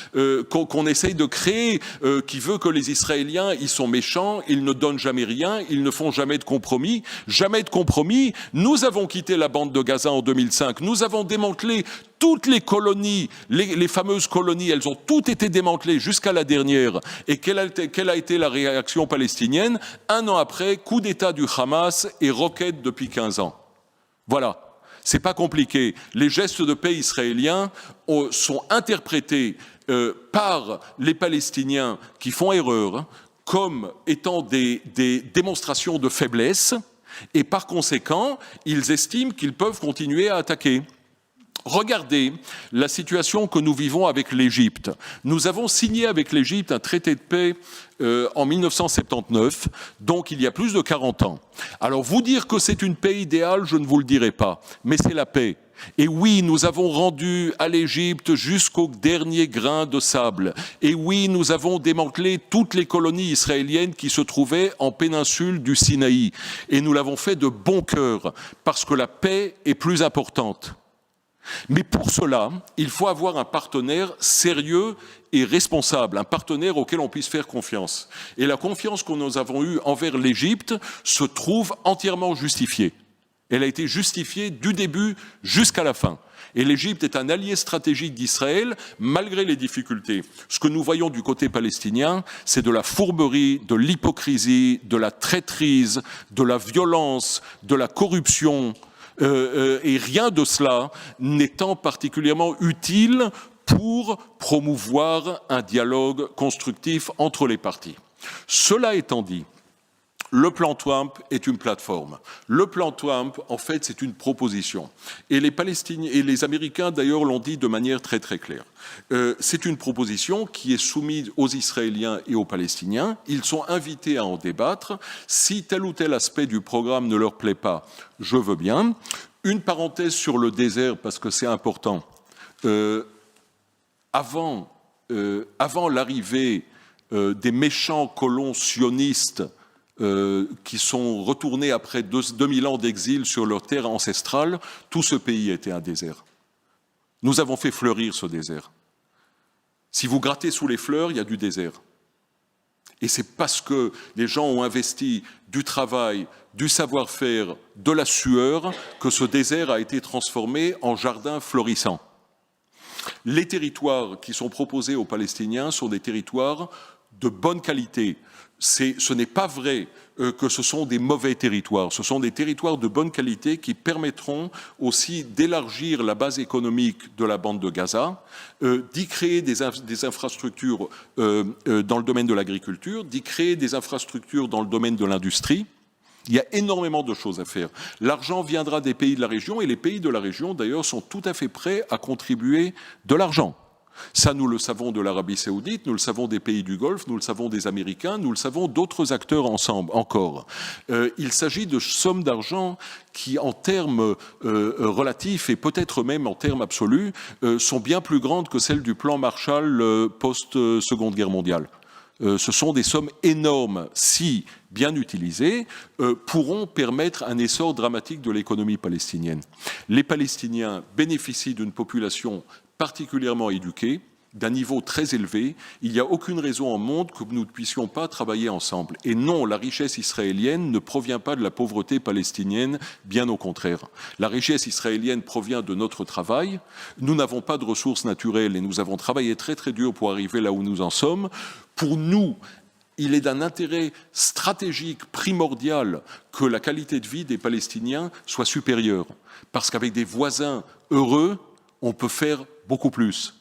qu'on essaye de créer, qui veut que les Israéliens, ils sont méchants, ils ne donnent jamais rien, ils ne font jamais de compromis. Jamais de compromis. Nous avons quitté la bande de Gaza en 2005. Nous avons démantelé toutes les colonies, les fameuses colonies, elles ont toutes été démantelées jusqu'à la dernière. Et quelle a été la réaction palestinienne? 1 an après, coup d'État du Hamas et roquettes depuis 15 ans. Voilà. C'est pas compliqué. Les gestes de paix israéliens sont interprétés par les Palestiniens qui font erreur comme étant des démonstrations de faiblesse et par conséquent, ils estiment qu'ils peuvent continuer à attaquer. Regardez la situation que nous vivons avec l'Égypte. Nous avons signé avec l'Égypte un traité de paix en 1979, donc il y a plus de 40 ans. Alors vous dire que c'est une paix idéale, je ne vous le dirai pas, mais c'est la paix. Et oui, nous avons rendu à l'Égypte jusqu'au dernier grain de sable. Et oui, nous avons démantelé toutes les colonies israéliennes qui se trouvaient en péninsule du Sinaï. Et nous l'avons fait de bon cœur, parce que la paix est plus importante. Mais pour cela, il faut avoir un partenaire sérieux et responsable, un partenaire auquel on puisse faire confiance. Et la confiance que nous avons eue envers l'Égypte se trouve entièrement justifiée. Elle a été justifiée du début jusqu'à la fin. Et l'Égypte est un allié stratégique d'Israël, malgré les difficultés. Ce que nous voyons du côté palestinien, c'est de la fourberie, de l'hypocrisie, de la traîtrise, de la violence, de la corruption, et rien de cela n'étant particulièrement utile pour promouvoir un dialogue constructif entre les parties. Cela étant dit, le plan Trump est une plateforme. Le plan Trump, en fait, c'est une proposition. Et les Palestiniens et les Américains, d'ailleurs, l'ont dit de manière très très claire. C'est une proposition qui est soumise aux Israéliens et aux Palestiniens. Ils sont invités à en débattre. Si tel ou tel aspect du programme ne leur plaît pas, je veux bien. Une parenthèse sur le désert, parce que c'est important. Avant l'arrivée des méchants colons sionistes qui sont retournés après 2000 ans d'exil sur leur terre ancestrale, tout ce pays était un désert. Nous avons fait fleurir ce désert. Si vous grattez sous les fleurs, il y a du désert. Et c'est parce que les gens ont investi du travail, du savoir-faire, de la sueur, que ce désert a été transformé en jardin florissant. Les territoires qui sont proposés aux Palestiniens sont des territoires de bonne qualité. Ce n'est pas vrai que ce sont des mauvais territoires. Ce sont des territoires de bonne qualité qui permettront aussi d'élargir la base économique de la bande de Gaza, d'y créer des infrastructures dans le domaine de l'agriculture, d'y créer des infrastructures dans le domaine de l'industrie. Il y a énormément de choses à faire. L'argent viendra des pays de la région et les pays de la région, d'ailleurs, sont tout à fait prêts à contribuer de l'argent. Ça, nous le savons de l'Arabie Saoudite, nous le savons des pays du Golfe, nous le savons des Américains, nous le savons d'autres acteurs ensemble encore. Il s'agit de sommes d'argent qui, en termes relatifs et peut-être même en termes absolus, sont bien plus grandes que celles du plan Marshall post-Seconde Guerre mondiale. Ce sont des sommes énormes, si bien utilisées, pourront permettre un essor dramatique de l'économie palestinienne. Les Palestiniens bénéficient d'une population particulièrement éduqués, d'un niveau très élevé. Il n'y a aucune raison au monde que nous ne puissions pas travailler ensemble. Et non, la richesse israélienne ne provient pas de la pauvreté palestinienne, bien au contraire. La richesse israélienne provient de notre travail. Nous n'avons pas de ressources naturelles et nous avons travaillé très très dur pour arriver là où nous en sommes. Pour nous, il est d'un intérêt stratégique primordial que la qualité de vie des Palestiniens soit supérieure. Parce qu'avec des voisins heureux, on peut faire beaucoup plus.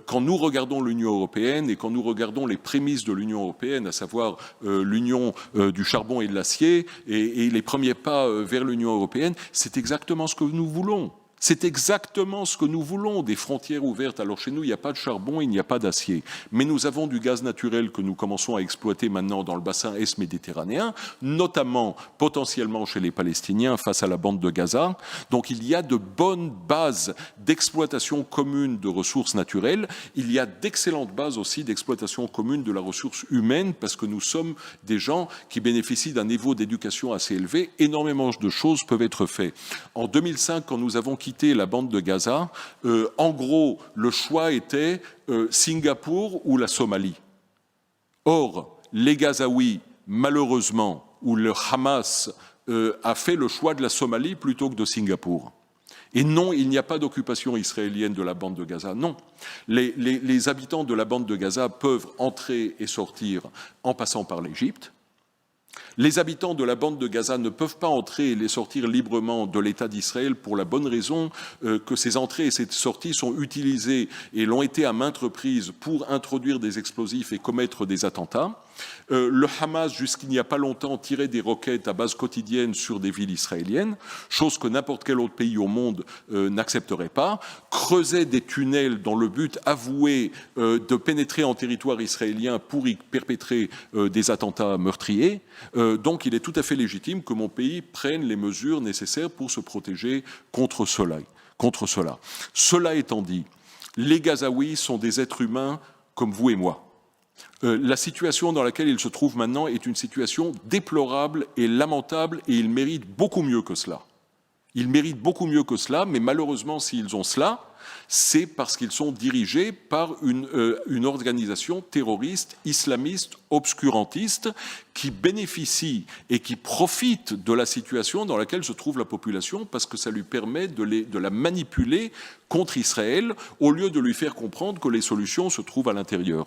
Quand nous regardons l'Union européenne et quand nous regardons les prémices de l'Union européenne, à savoir l'union du charbon et de l'acier et les premiers pas vers l'Union européenne, c'est exactement ce que nous voulons. C'est exactement ce que nous voulons, des frontières ouvertes. Alors chez nous, il n'y a pas de charbon, il n'y a pas d'acier. Mais nous avons du gaz naturel que nous commençons à exploiter maintenant dans le bassin est-méditerranéen, notamment potentiellement chez les Palestiniens face à la bande de Gaza. Donc il y a de bonnes bases d'exploitation commune de ressources naturelles. Il y a d'excellentes bases aussi d'exploitation commune de la ressource humaine, parce que nous sommes des gens qui bénéficient d'un niveau d'éducation assez élevé. Énormément de choses peuvent être faites. En 2005, quand nous avons quitté la bande de Gaza, en gros, le choix était Singapour ou la Somalie. Or, les Gazaouis, malheureusement, ou le Hamas a fait le choix de la Somalie plutôt que de Singapour. Et non, il n'y a pas d'occupation israélienne de la bande de Gaza, non. Les habitants de la bande de Gaza peuvent entrer et sortir en passant par l'Égypte. Les habitants de la bande de Gaza ne peuvent pas entrer et les sortir librement de l'État d'Israël pour la bonne raison que ces entrées et ces sorties sont utilisées et l'ont été à maintes reprises pour introduire des explosifs et commettre des attentats. Le Hamas, jusqu'il n'y a pas longtemps, tirait des roquettes à base quotidienne sur des villes israéliennes, chose que n'importe quel autre pays au monde n'accepterait pas, creusait des tunnels dans le but avoué de pénétrer en territoire israélien pour y perpétrer des attentats meurtriers. Donc il est tout à fait légitime que mon pays prenne les mesures nécessaires pour se protéger contre cela. Cela étant dit, les Gazaouis sont des êtres humains comme vous et moi. La situation dans laquelle ils se trouvent maintenant est une situation déplorable et lamentable, et ils méritent beaucoup mieux que cela. Ils méritent beaucoup mieux que cela, mais malheureusement, s'ils ont cela, c'est parce qu'ils sont dirigés par une organisation terroriste, islamiste, obscurantiste, qui bénéficie et qui profite de la situation dans laquelle se trouve la population, parce que ça lui permet de la manipuler contre Israël, au lieu de lui faire comprendre que les solutions se trouvent à l'intérieur.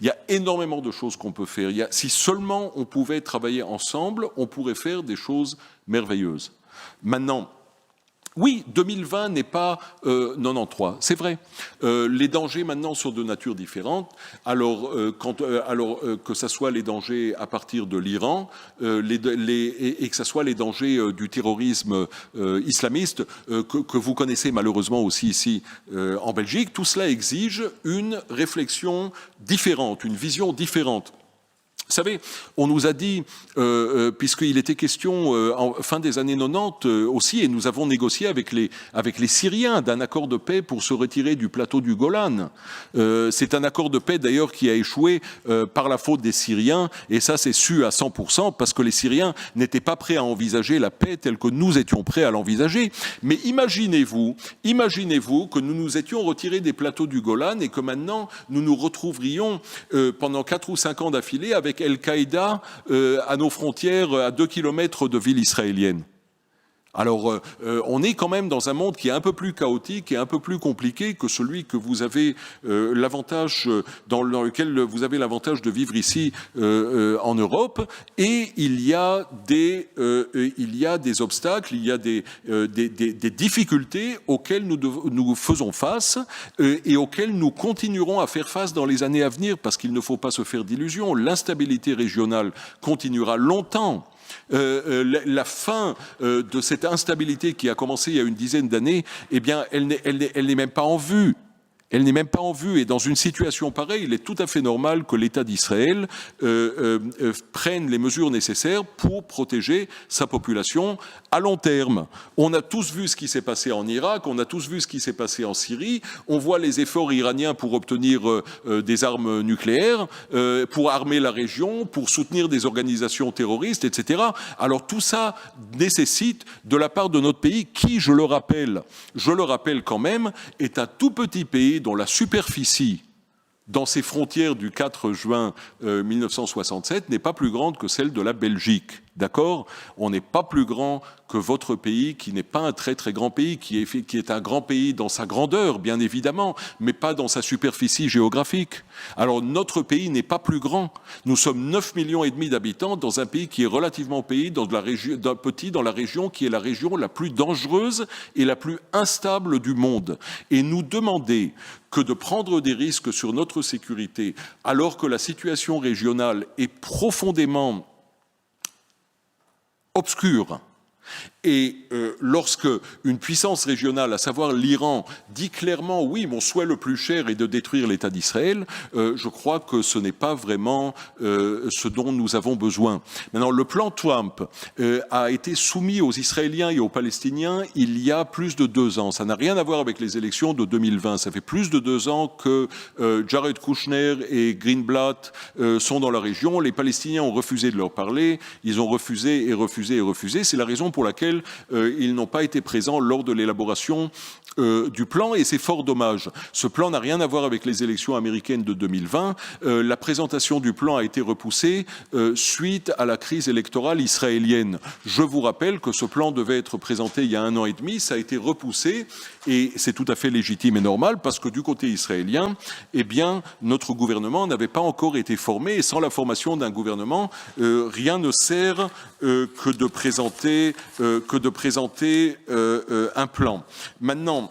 Il y a énormément de choses qu'on peut faire. Si seulement on pouvait travailler ensemble, on pourrait faire des choses merveilleuses. Maintenant, oui, 2020 n'est pas 93, c'est vrai. Les dangers maintenant sont de nature différente. Alors que ce soit les dangers à partir de l'Iran et que ce soit les dangers du terrorisme islamiste que vous connaissez malheureusement aussi ici en Belgique, tout cela exige une réflexion différente, une vision différente. Vous savez, on nous a dit, puisqu'il était question en fin des années 90 aussi, et nous avons négocié avec les Syriens d'un accord de paix pour se retirer du plateau du Golan. C'est un accord de paix d'ailleurs qui a échoué par la faute des Syriens, et ça c'est su à 100% parce que les Syriens n'étaient pas prêts à envisager la paix telle que nous étions prêts à l'envisager. Mais imaginez-vous que nous nous étions retirés des plateaux du Golan et que maintenant nous nous retrouverions pendant 4 ou 5 ans d'affilée avec Al-Qaïda à nos frontières, à 2 kilomètres de villes israéliennes. Alors, on est quand même dans un monde qui est un peu plus chaotique et un peu plus compliqué que celui que vous avez l'avantage, dans lequel vous avez l'avantage de vivre ici en Europe. Et il y a des obstacles, il y a des difficultés auxquelles nous faisons face et auxquelles nous continuerons à faire face dans les années à venir, parce qu'il ne faut pas se faire d'illusions. L'instabilité régionale continuera longtemps. La fin de cette instabilité qui a commencé il y a une dizaine d'années, eh bien, elle n'est même pas en vue. Elle n'est même pas en vue. Et dans une situation pareille, il est tout à fait normal que l'État d'Israël prenne les mesures nécessaires pour protéger sa population à long terme. On a tous vu ce qui s'est passé en Irak, on a tous vu ce qui s'est passé en Syrie, on voit les efforts iraniens pour obtenir des armes nucléaires, pour armer la région, pour soutenir des organisations terroristes, etc. Alors tout ça nécessite de la part de notre pays, qui, je le rappelle quand même, est un tout petit pays dont la superficie dans ses frontières du 4 juin 1967 n'est pas plus grande que celle de la Belgique. D'accord ? On n'est pas plus grand que votre pays, qui n'est pas un très très grand pays, qui est un grand pays dans sa grandeur, bien évidemment, mais pas dans sa superficie géographique. Alors notre pays n'est pas plus grand. Nous sommes 9,5 millions d'habitants dans un pays qui est relativement petit dans la région qui est la région la plus dangereuse et la plus instable du monde. Et nous demander que de prendre des risques sur notre sécurité, alors que la situation régionale est profondément obscure Et lorsque une puissance régionale, à savoir l'Iran, dit clairement « oui, mon souhait le plus cher est de détruire l'État d'Israël », je crois que ce n'est pas vraiment ce dont nous avons besoin. Maintenant, le plan Trump a été soumis aux Israéliens et aux Palestiniens il y a plus de 2 ans. Ça n'a rien à voir avec les élections de 2020. Ça fait plus de 2 ans que Jared Kushner et Greenblatt sont dans la région. Les Palestiniens ont refusé de leur parler. Ils ont refusé et refusé et refusé. C'est la raison pour laquelle ils n'ont pas été présents lors de l'élaboration du plan, et c'est fort dommage. Ce plan n'a rien à voir avec les élections américaines de 2020. La présentation du plan a été repoussée suite à la crise électorale israélienne. Je vous rappelle que ce plan devait être présenté il y a 1 an et demi, ça a été repoussé, et c'est tout à fait légitime et normal, parce que du côté israélien, eh bien, notre gouvernement n'avait pas encore été formé, et sans la formation d'un gouvernement, rien ne sert que de présenter un plan. Maintenant,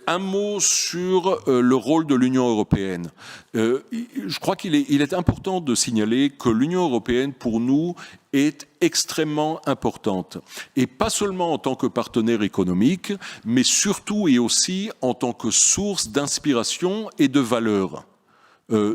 un mot sur le rôle de l'Union européenne. Je crois qu'il est important de signaler que l'Union européenne, pour nous, est extrêmement importante. Et pas seulement en tant que partenaire économique, mais surtout et aussi en tant que source d'inspiration et de valeurs.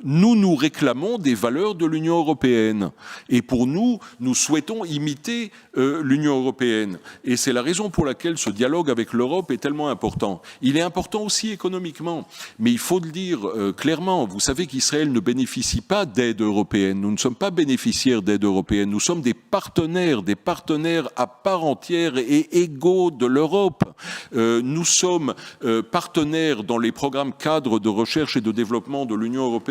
Nous réclamons des valeurs de l'Union européenne. Et pour nous souhaitons imiter l'Union européenne. Et c'est la raison pour laquelle ce dialogue avec l'Europe est tellement important. Il est important aussi économiquement. Mais il faut le dire clairement, vous savez qu'Israël ne bénéficie pas d'aide européenne. Nous ne sommes pas bénéficiaires d'aide européenne. Nous sommes des partenaires à part entière et égaux de l'Europe. Nous sommes partenaires dans les programmes cadres de recherche et de développement de l'Union européenne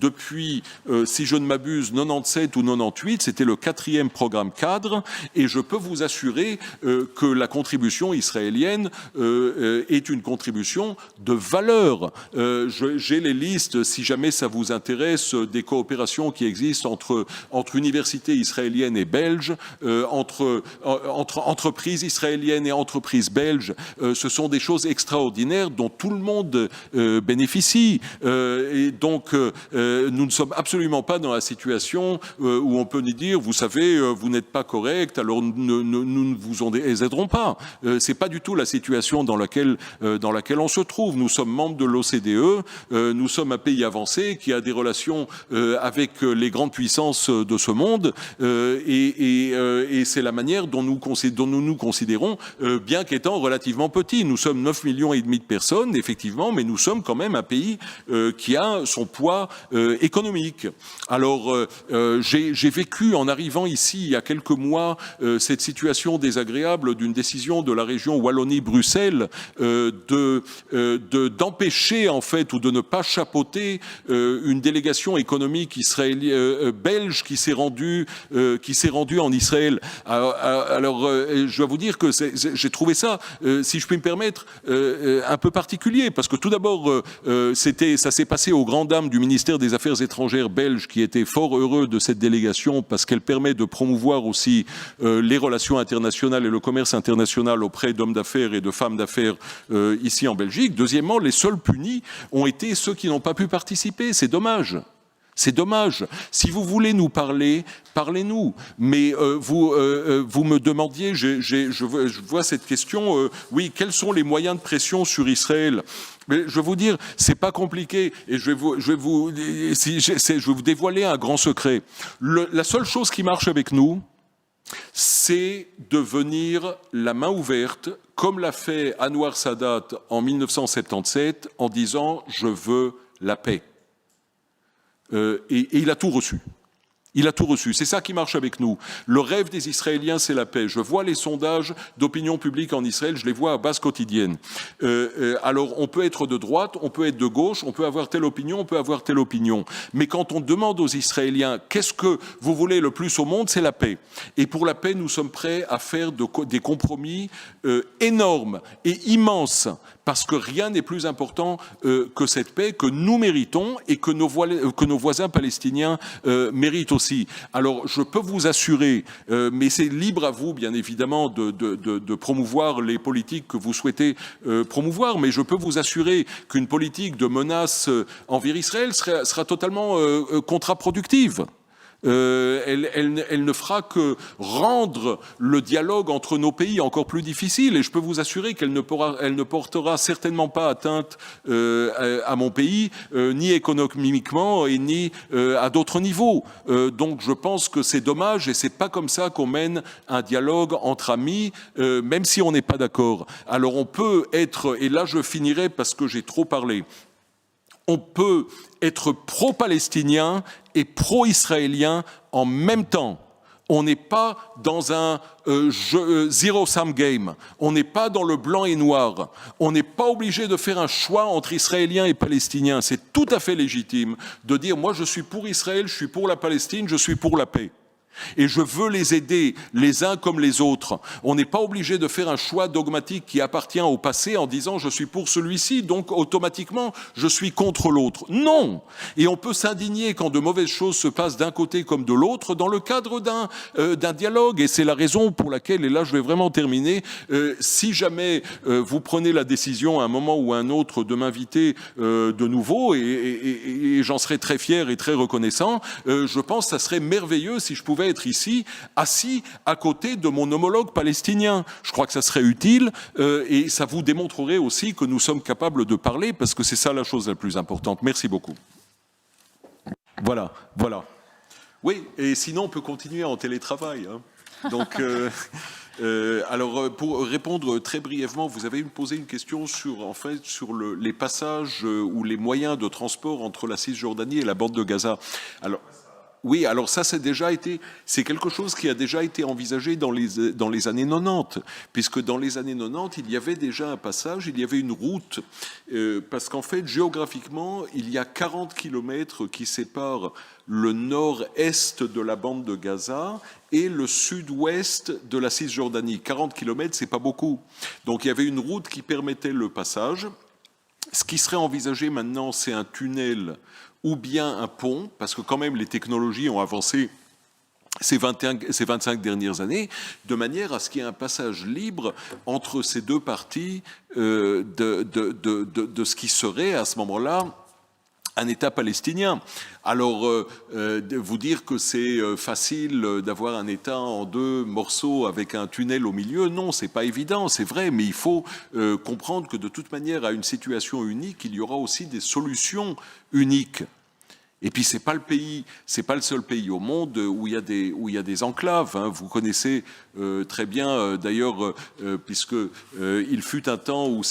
depuis, si je ne m'abuse, 97 ou 98, c'était le 4e programme cadre, et je peux vous assurer que la contribution israélienne est une contribution de valeur. J'ai les listes, si jamais ça vous intéresse, des coopérations qui existent entre universités israéliennes et belges, entre entreprises israéliennes et entreprises belges. Ce sont des choses extraordinaires dont tout le monde bénéficie. Et donc, nous ne sommes absolument pas dans la situation où on peut nous dire, vous savez, vous n'êtes pas correct, alors nous ne vous en aiderons pas. C'est pas du tout la situation dans laquelle on se trouve. Nous sommes membres de l'OCDE, nous sommes un pays avancé qui a des relations avec les grandes puissances de ce monde, et c'est la manière dont nous nous considérons, bien qu'étant relativement petits. Nous sommes 9,5 millions de personnes, effectivement, mais nous sommes quand même un pays qui a son poids économique. Alors, j'ai vécu en arrivant ici il y a quelques mois cette situation désagréable d'une décision de la région Wallonie-Bruxelles d'empêcher en fait ou de ne pas chapeauter une délégation économique belge qui s'est rendue en Israël. Alors, je dois vous dire que j'ai trouvé ça, si je puis me permettre, un peu particulier, parce que tout d'abord, ça s'est passé aux grandes dames du ministère des Affaires étrangères belge, qui était fort heureux de cette délégation parce qu'elle permet de promouvoir aussi les relations internationales et le commerce international auprès d'hommes d'affaires et de femmes d'affaires ici en Belgique. Deuxièmement, les seuls punis ont été ceux qui n'ont pas pu participer. C'est dommage. C'est dommage. Si vous voulez nous parler, parlez-nous. Mais vous me demandiez, je vois cette question, oui, quels sont les moyens de pression sur Israël ? Mais je vais vous dire, c'est pas compliqué, et je vais vous dévoiler un grand secret. La seule chose qui marche avec nous, c'est de venir la main ouverte, comme l'a fait Anwar Sadat en 1977, en disant « je veux la paix ». Et il a tout reçu. Il a tout reçu. C'est ça qui marche avec nous. Le rêve des Israéliens, c'est la paix. Je vois les sondages d'opinion publique en Israël, je les vois à base quotidienne. Alors, on peut être de droite, on peut être de gauche, on peut avoir telle opinion, on peut avoir telle opinion. Mais quand on demande aux Israéliens qu'est-ce que vous voulez le plus au monde, c'est la paix. Et pour la paix, nous sommes prêts à faire des compromis énormes et immenses, parce que rien n'est plus important que cette paix que nous méritons et que nos voisins palestiniens méritent aussi. Alors, je peux vous assurer, mais c'est libre à vous, bien évidemment, de promouvoir les politiques que vous souhaitez promouvoir, mais je peux vous assurer qu'une politique de menace envers Israël sera totalement contre-productive. Elle ne fera que rendre le dialogue entre nos pays encore plus difficile. Et je peux vous assurer qu'elle ne portera certainement pas atteinte à mon pays, ni économiquement et ni à d'autres niveaux. Donc je pense que c'est dommage et c'est pas comme ça qu'on mène un dialogue entre amis, même si on n'est pas d'accord. Alors on peut être, et là je finirai parce que j'ai trop parlé, on peut être pro-palestinien et pro-israélien en même temps. On n'est pas dans un zero-sum game. On n'est pas dans le blanc et noir. On n'est pas obligé de faire un choix entre Israéliens et Palestiniens. C'est tout à fait légitime de dire « moi je suis pour Israël, je suis pour la Palestine, je suis pour la paix ». Et je veux les aider, les uns comme les autres. On n'est pas obligé de faire un choix dogmatique qui appartient au passé en disant je suis pour celui-ci, donc automatiquement je suis contre l'autre. Non. Et on peut s'indigner quand de mauvaises choses se passent d'un côté comme de l'autre dans le cadre d'un dialogue. Et c'est la raison pour laquelle, et là je vais vraiment terminer, si jamais vous prenez la décision à un moment ou à un autre de m'inviter de nouveau, et j'en serais très fier et très reconnaissant, je pense que ça serait merveilleux si je pouvais être ici, assis à côté de mon homologue palestinien. Je crois que ça serait utile et ça vous démontrerait aussi que nous sommes capables de parler, parce que c'est ça la chose la plus importante. Merci beaucoup. Voilà. Oui, et sinon on peut continuer en télétravail. Hein. Donc, alors pour répondre très brièvement, vous avez posé une question sur les passages ou les moyens de transport entre la Cisjordanie et la bande de Gaza. Alors, oui, alors ça, c'est quelque chose qui a déjà été envisagé dans les années 90, puisque dans les années 90, il y avait déjà un passage, il y avait une route, parce qu'en fait, géographiquement, il y a 40 kilomètres qui séparent le nord-est de la bande de Gaza et le sud-ouest de la Cisjordanie. 40 kilomètres, c'est pas beaucoup. Donc il y avait une route qui permettait le passage. Ce qui serait envisagé maintenant, c'est un tunnel ou bien un pont, parce que quand même les technologies ont avancé ces 25 dernières années, de manière à ce qu'il y ait un passage libre entre ces deux parties de ce qui serait à ce moment-là un État palestinien. Alors, vous dire que c'est facile d'avoir un État en deux morceaux avec un tunnel au milieu, non, c'est pas évident, c'est vrai, mais il faut comprendre que de toute manière, à une situation unique, il y aura aussi des solutions uniques. Et puis c'est pas le seul pays au monde où il y a des enclaves. Hein. Vous connaissez très bien, d'ailleurs, puisque il fut un temps où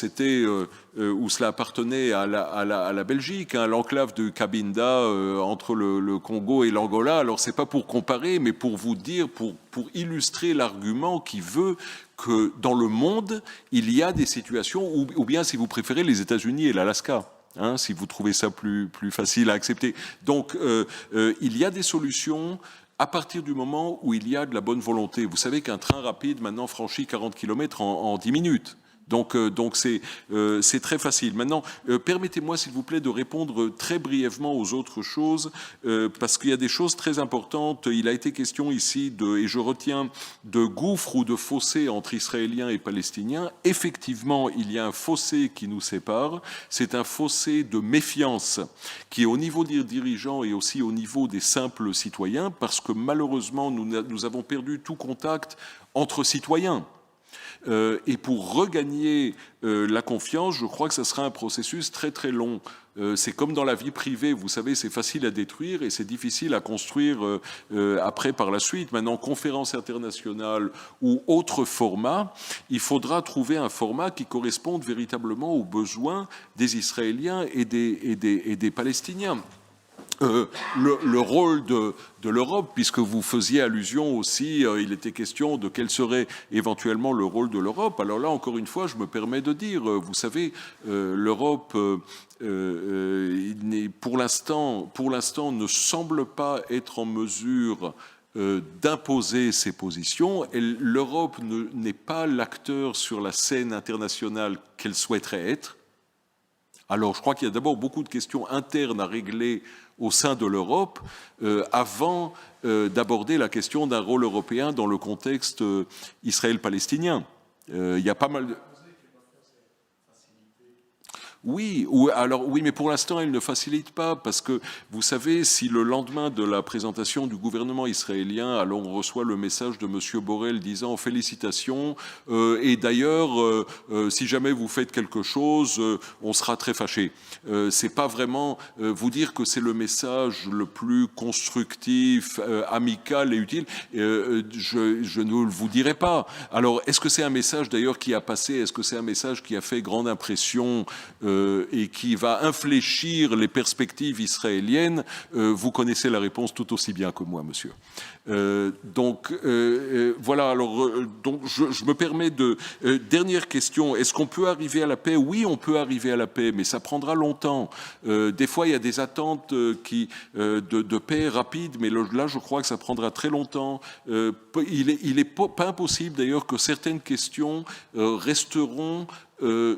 où cela appartenait à la Belgique, hein, l'enclave de Cabinda entre le Congo et l'Angola. Alors c'est pas pour comparer, mais pour vous dire, pour illustrer l'argument qui veut que dans le monde il y a des situations, ou bien si vous préférez les États-Unis et l'Alaska. Hein, si vous trouvez ça plus facile à accepter. Donc, il y a des solutions à partir du moment où il y a de la bonne volonté. Vous savez qu'un train rapide, maintenant, franchit 40 km en 10 minutes. Donc c'est très facile. Maintenant, permettez-moi, s'il vous plaît, de répondre très brièvement aux autres choses, parce qu'il y a des choses très importantes. Il a été question ici et je retiens, de gouffre ou de fossé entre Israéliens et Palestiniens. Effectivement, il y a un fossé qui nous sépare. C'est un fossé de méfiance qui est au niveau des dirigeants et aussi au niveau des simples citoyens, parce que malheureusement, nous avons perdu tout contact entre citoyens. Et pour regagner la confiance, je crois que ce sera un processus très très long. C'est comme dans la vie privée, vous savez, c'est facile à détruire et c'est difficile à construire après par la suite. Maintenant, conférence internationale ou autre format, il faudra trouver un format qui corresponde véritablement aux besoins des Israéliens et des Palestiniens. Le rôle de l'Europe, puisque vous faisiez allusion aussi, il était question de quel serait éventuellement le rôle de l'Europe. Alors là, encore une fois, je me permets de dire, vous savez, l'Europe, pour l'instant, ne semble pas être en mesure d'imposer ses positions. L'Europe n'est pas l'acteur sur la scène internationale qu'elle souhaiterait être. Alors, je crois qu'il y a d'abord beaucoup de questions internes à régler au sein de l'Europe avant d'aborder la question d'un rôle européen dans le contexte Israël-palestinien. Il y a pas mal de... Oui, alors oui, mais pour l'instant, elle ne facilite pas parce que vous savez, si le lendemain de la présentation du gouvernement israélien, alors on reçoit le message de Monsieur Borrell disant félicitations et d'ailleurs, si jamais vous faites quelque chose, on sera très fâché. C'est pas vraiment vous dire que c'est le message le plus constructif, amical et utile. Je ne vous dirai pas. Alors, est-ce que c'est un message d'ailleurs qui a passé? Est-ce que c'est un message qui a fait grande impression et qui va infléchir les perspectives israéliennes? Vous connaissez la réponse tout aussi bien que moi, monsieur. Donc voilà. Alors donc je me permets de dernière question. Est-ce qu'on peut arriver à la paix? Oui, on peut arriver à la paix, mais ça prendra longtemps. Des fois, il y a des attentes de paix rapide, mais là, je crois que ça prendra très longtemps. Il est pas impossible d'ailleurs que certaines questions resteront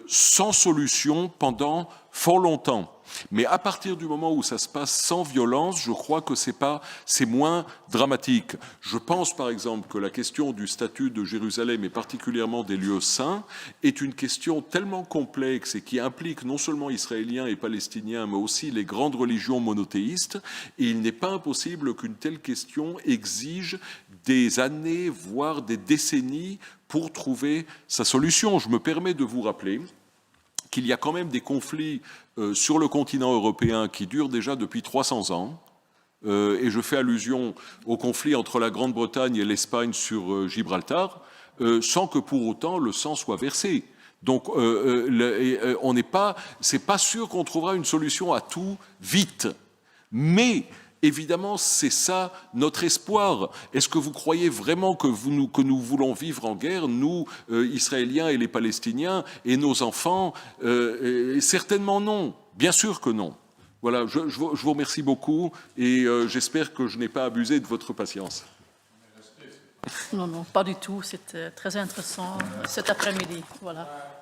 sans solution pendant fort longtemps. Mais à partir du moment où ça se passe sans violence, je crois que c'est moins dramatique. Je pense par exemple que la question du statut de Jérusalem et particulièrement des lieux saints est une question tellement complexe et qui implique non seulement Israéliens et Palestiniens, mais aussi les grandes religions monothéistes. Et il n'est pas impossible qu'une telle question exige des années, voire des décennies pour trouver sa solution. Je me permets de vous rappeler qu'il y a quand même des conflits sur le continent européen qui durent déjà depuis 300 ans. Et je fais allusion au conflit entre la Grande-Bretagne et l'Espagne sur Gibraltar, sans que pour autant le sang soit versé. Donc, c'est pas sûr qu'on trouvera une solution à tout vite. Mais évidemment, c'est ça notre espoir. Est-ce que vous croyez vraiment que nous voulons vivre en guerre, nous, Israéliens et les Palestiniens, et nos enfants? Certainement non. Bien sûr que non. Voilà, je vous remercie beaucoup et j'espère que je n'ai pas abusé de votre patience. Non, pas du tout. C'était très intéressant cet après-midi. Voilà.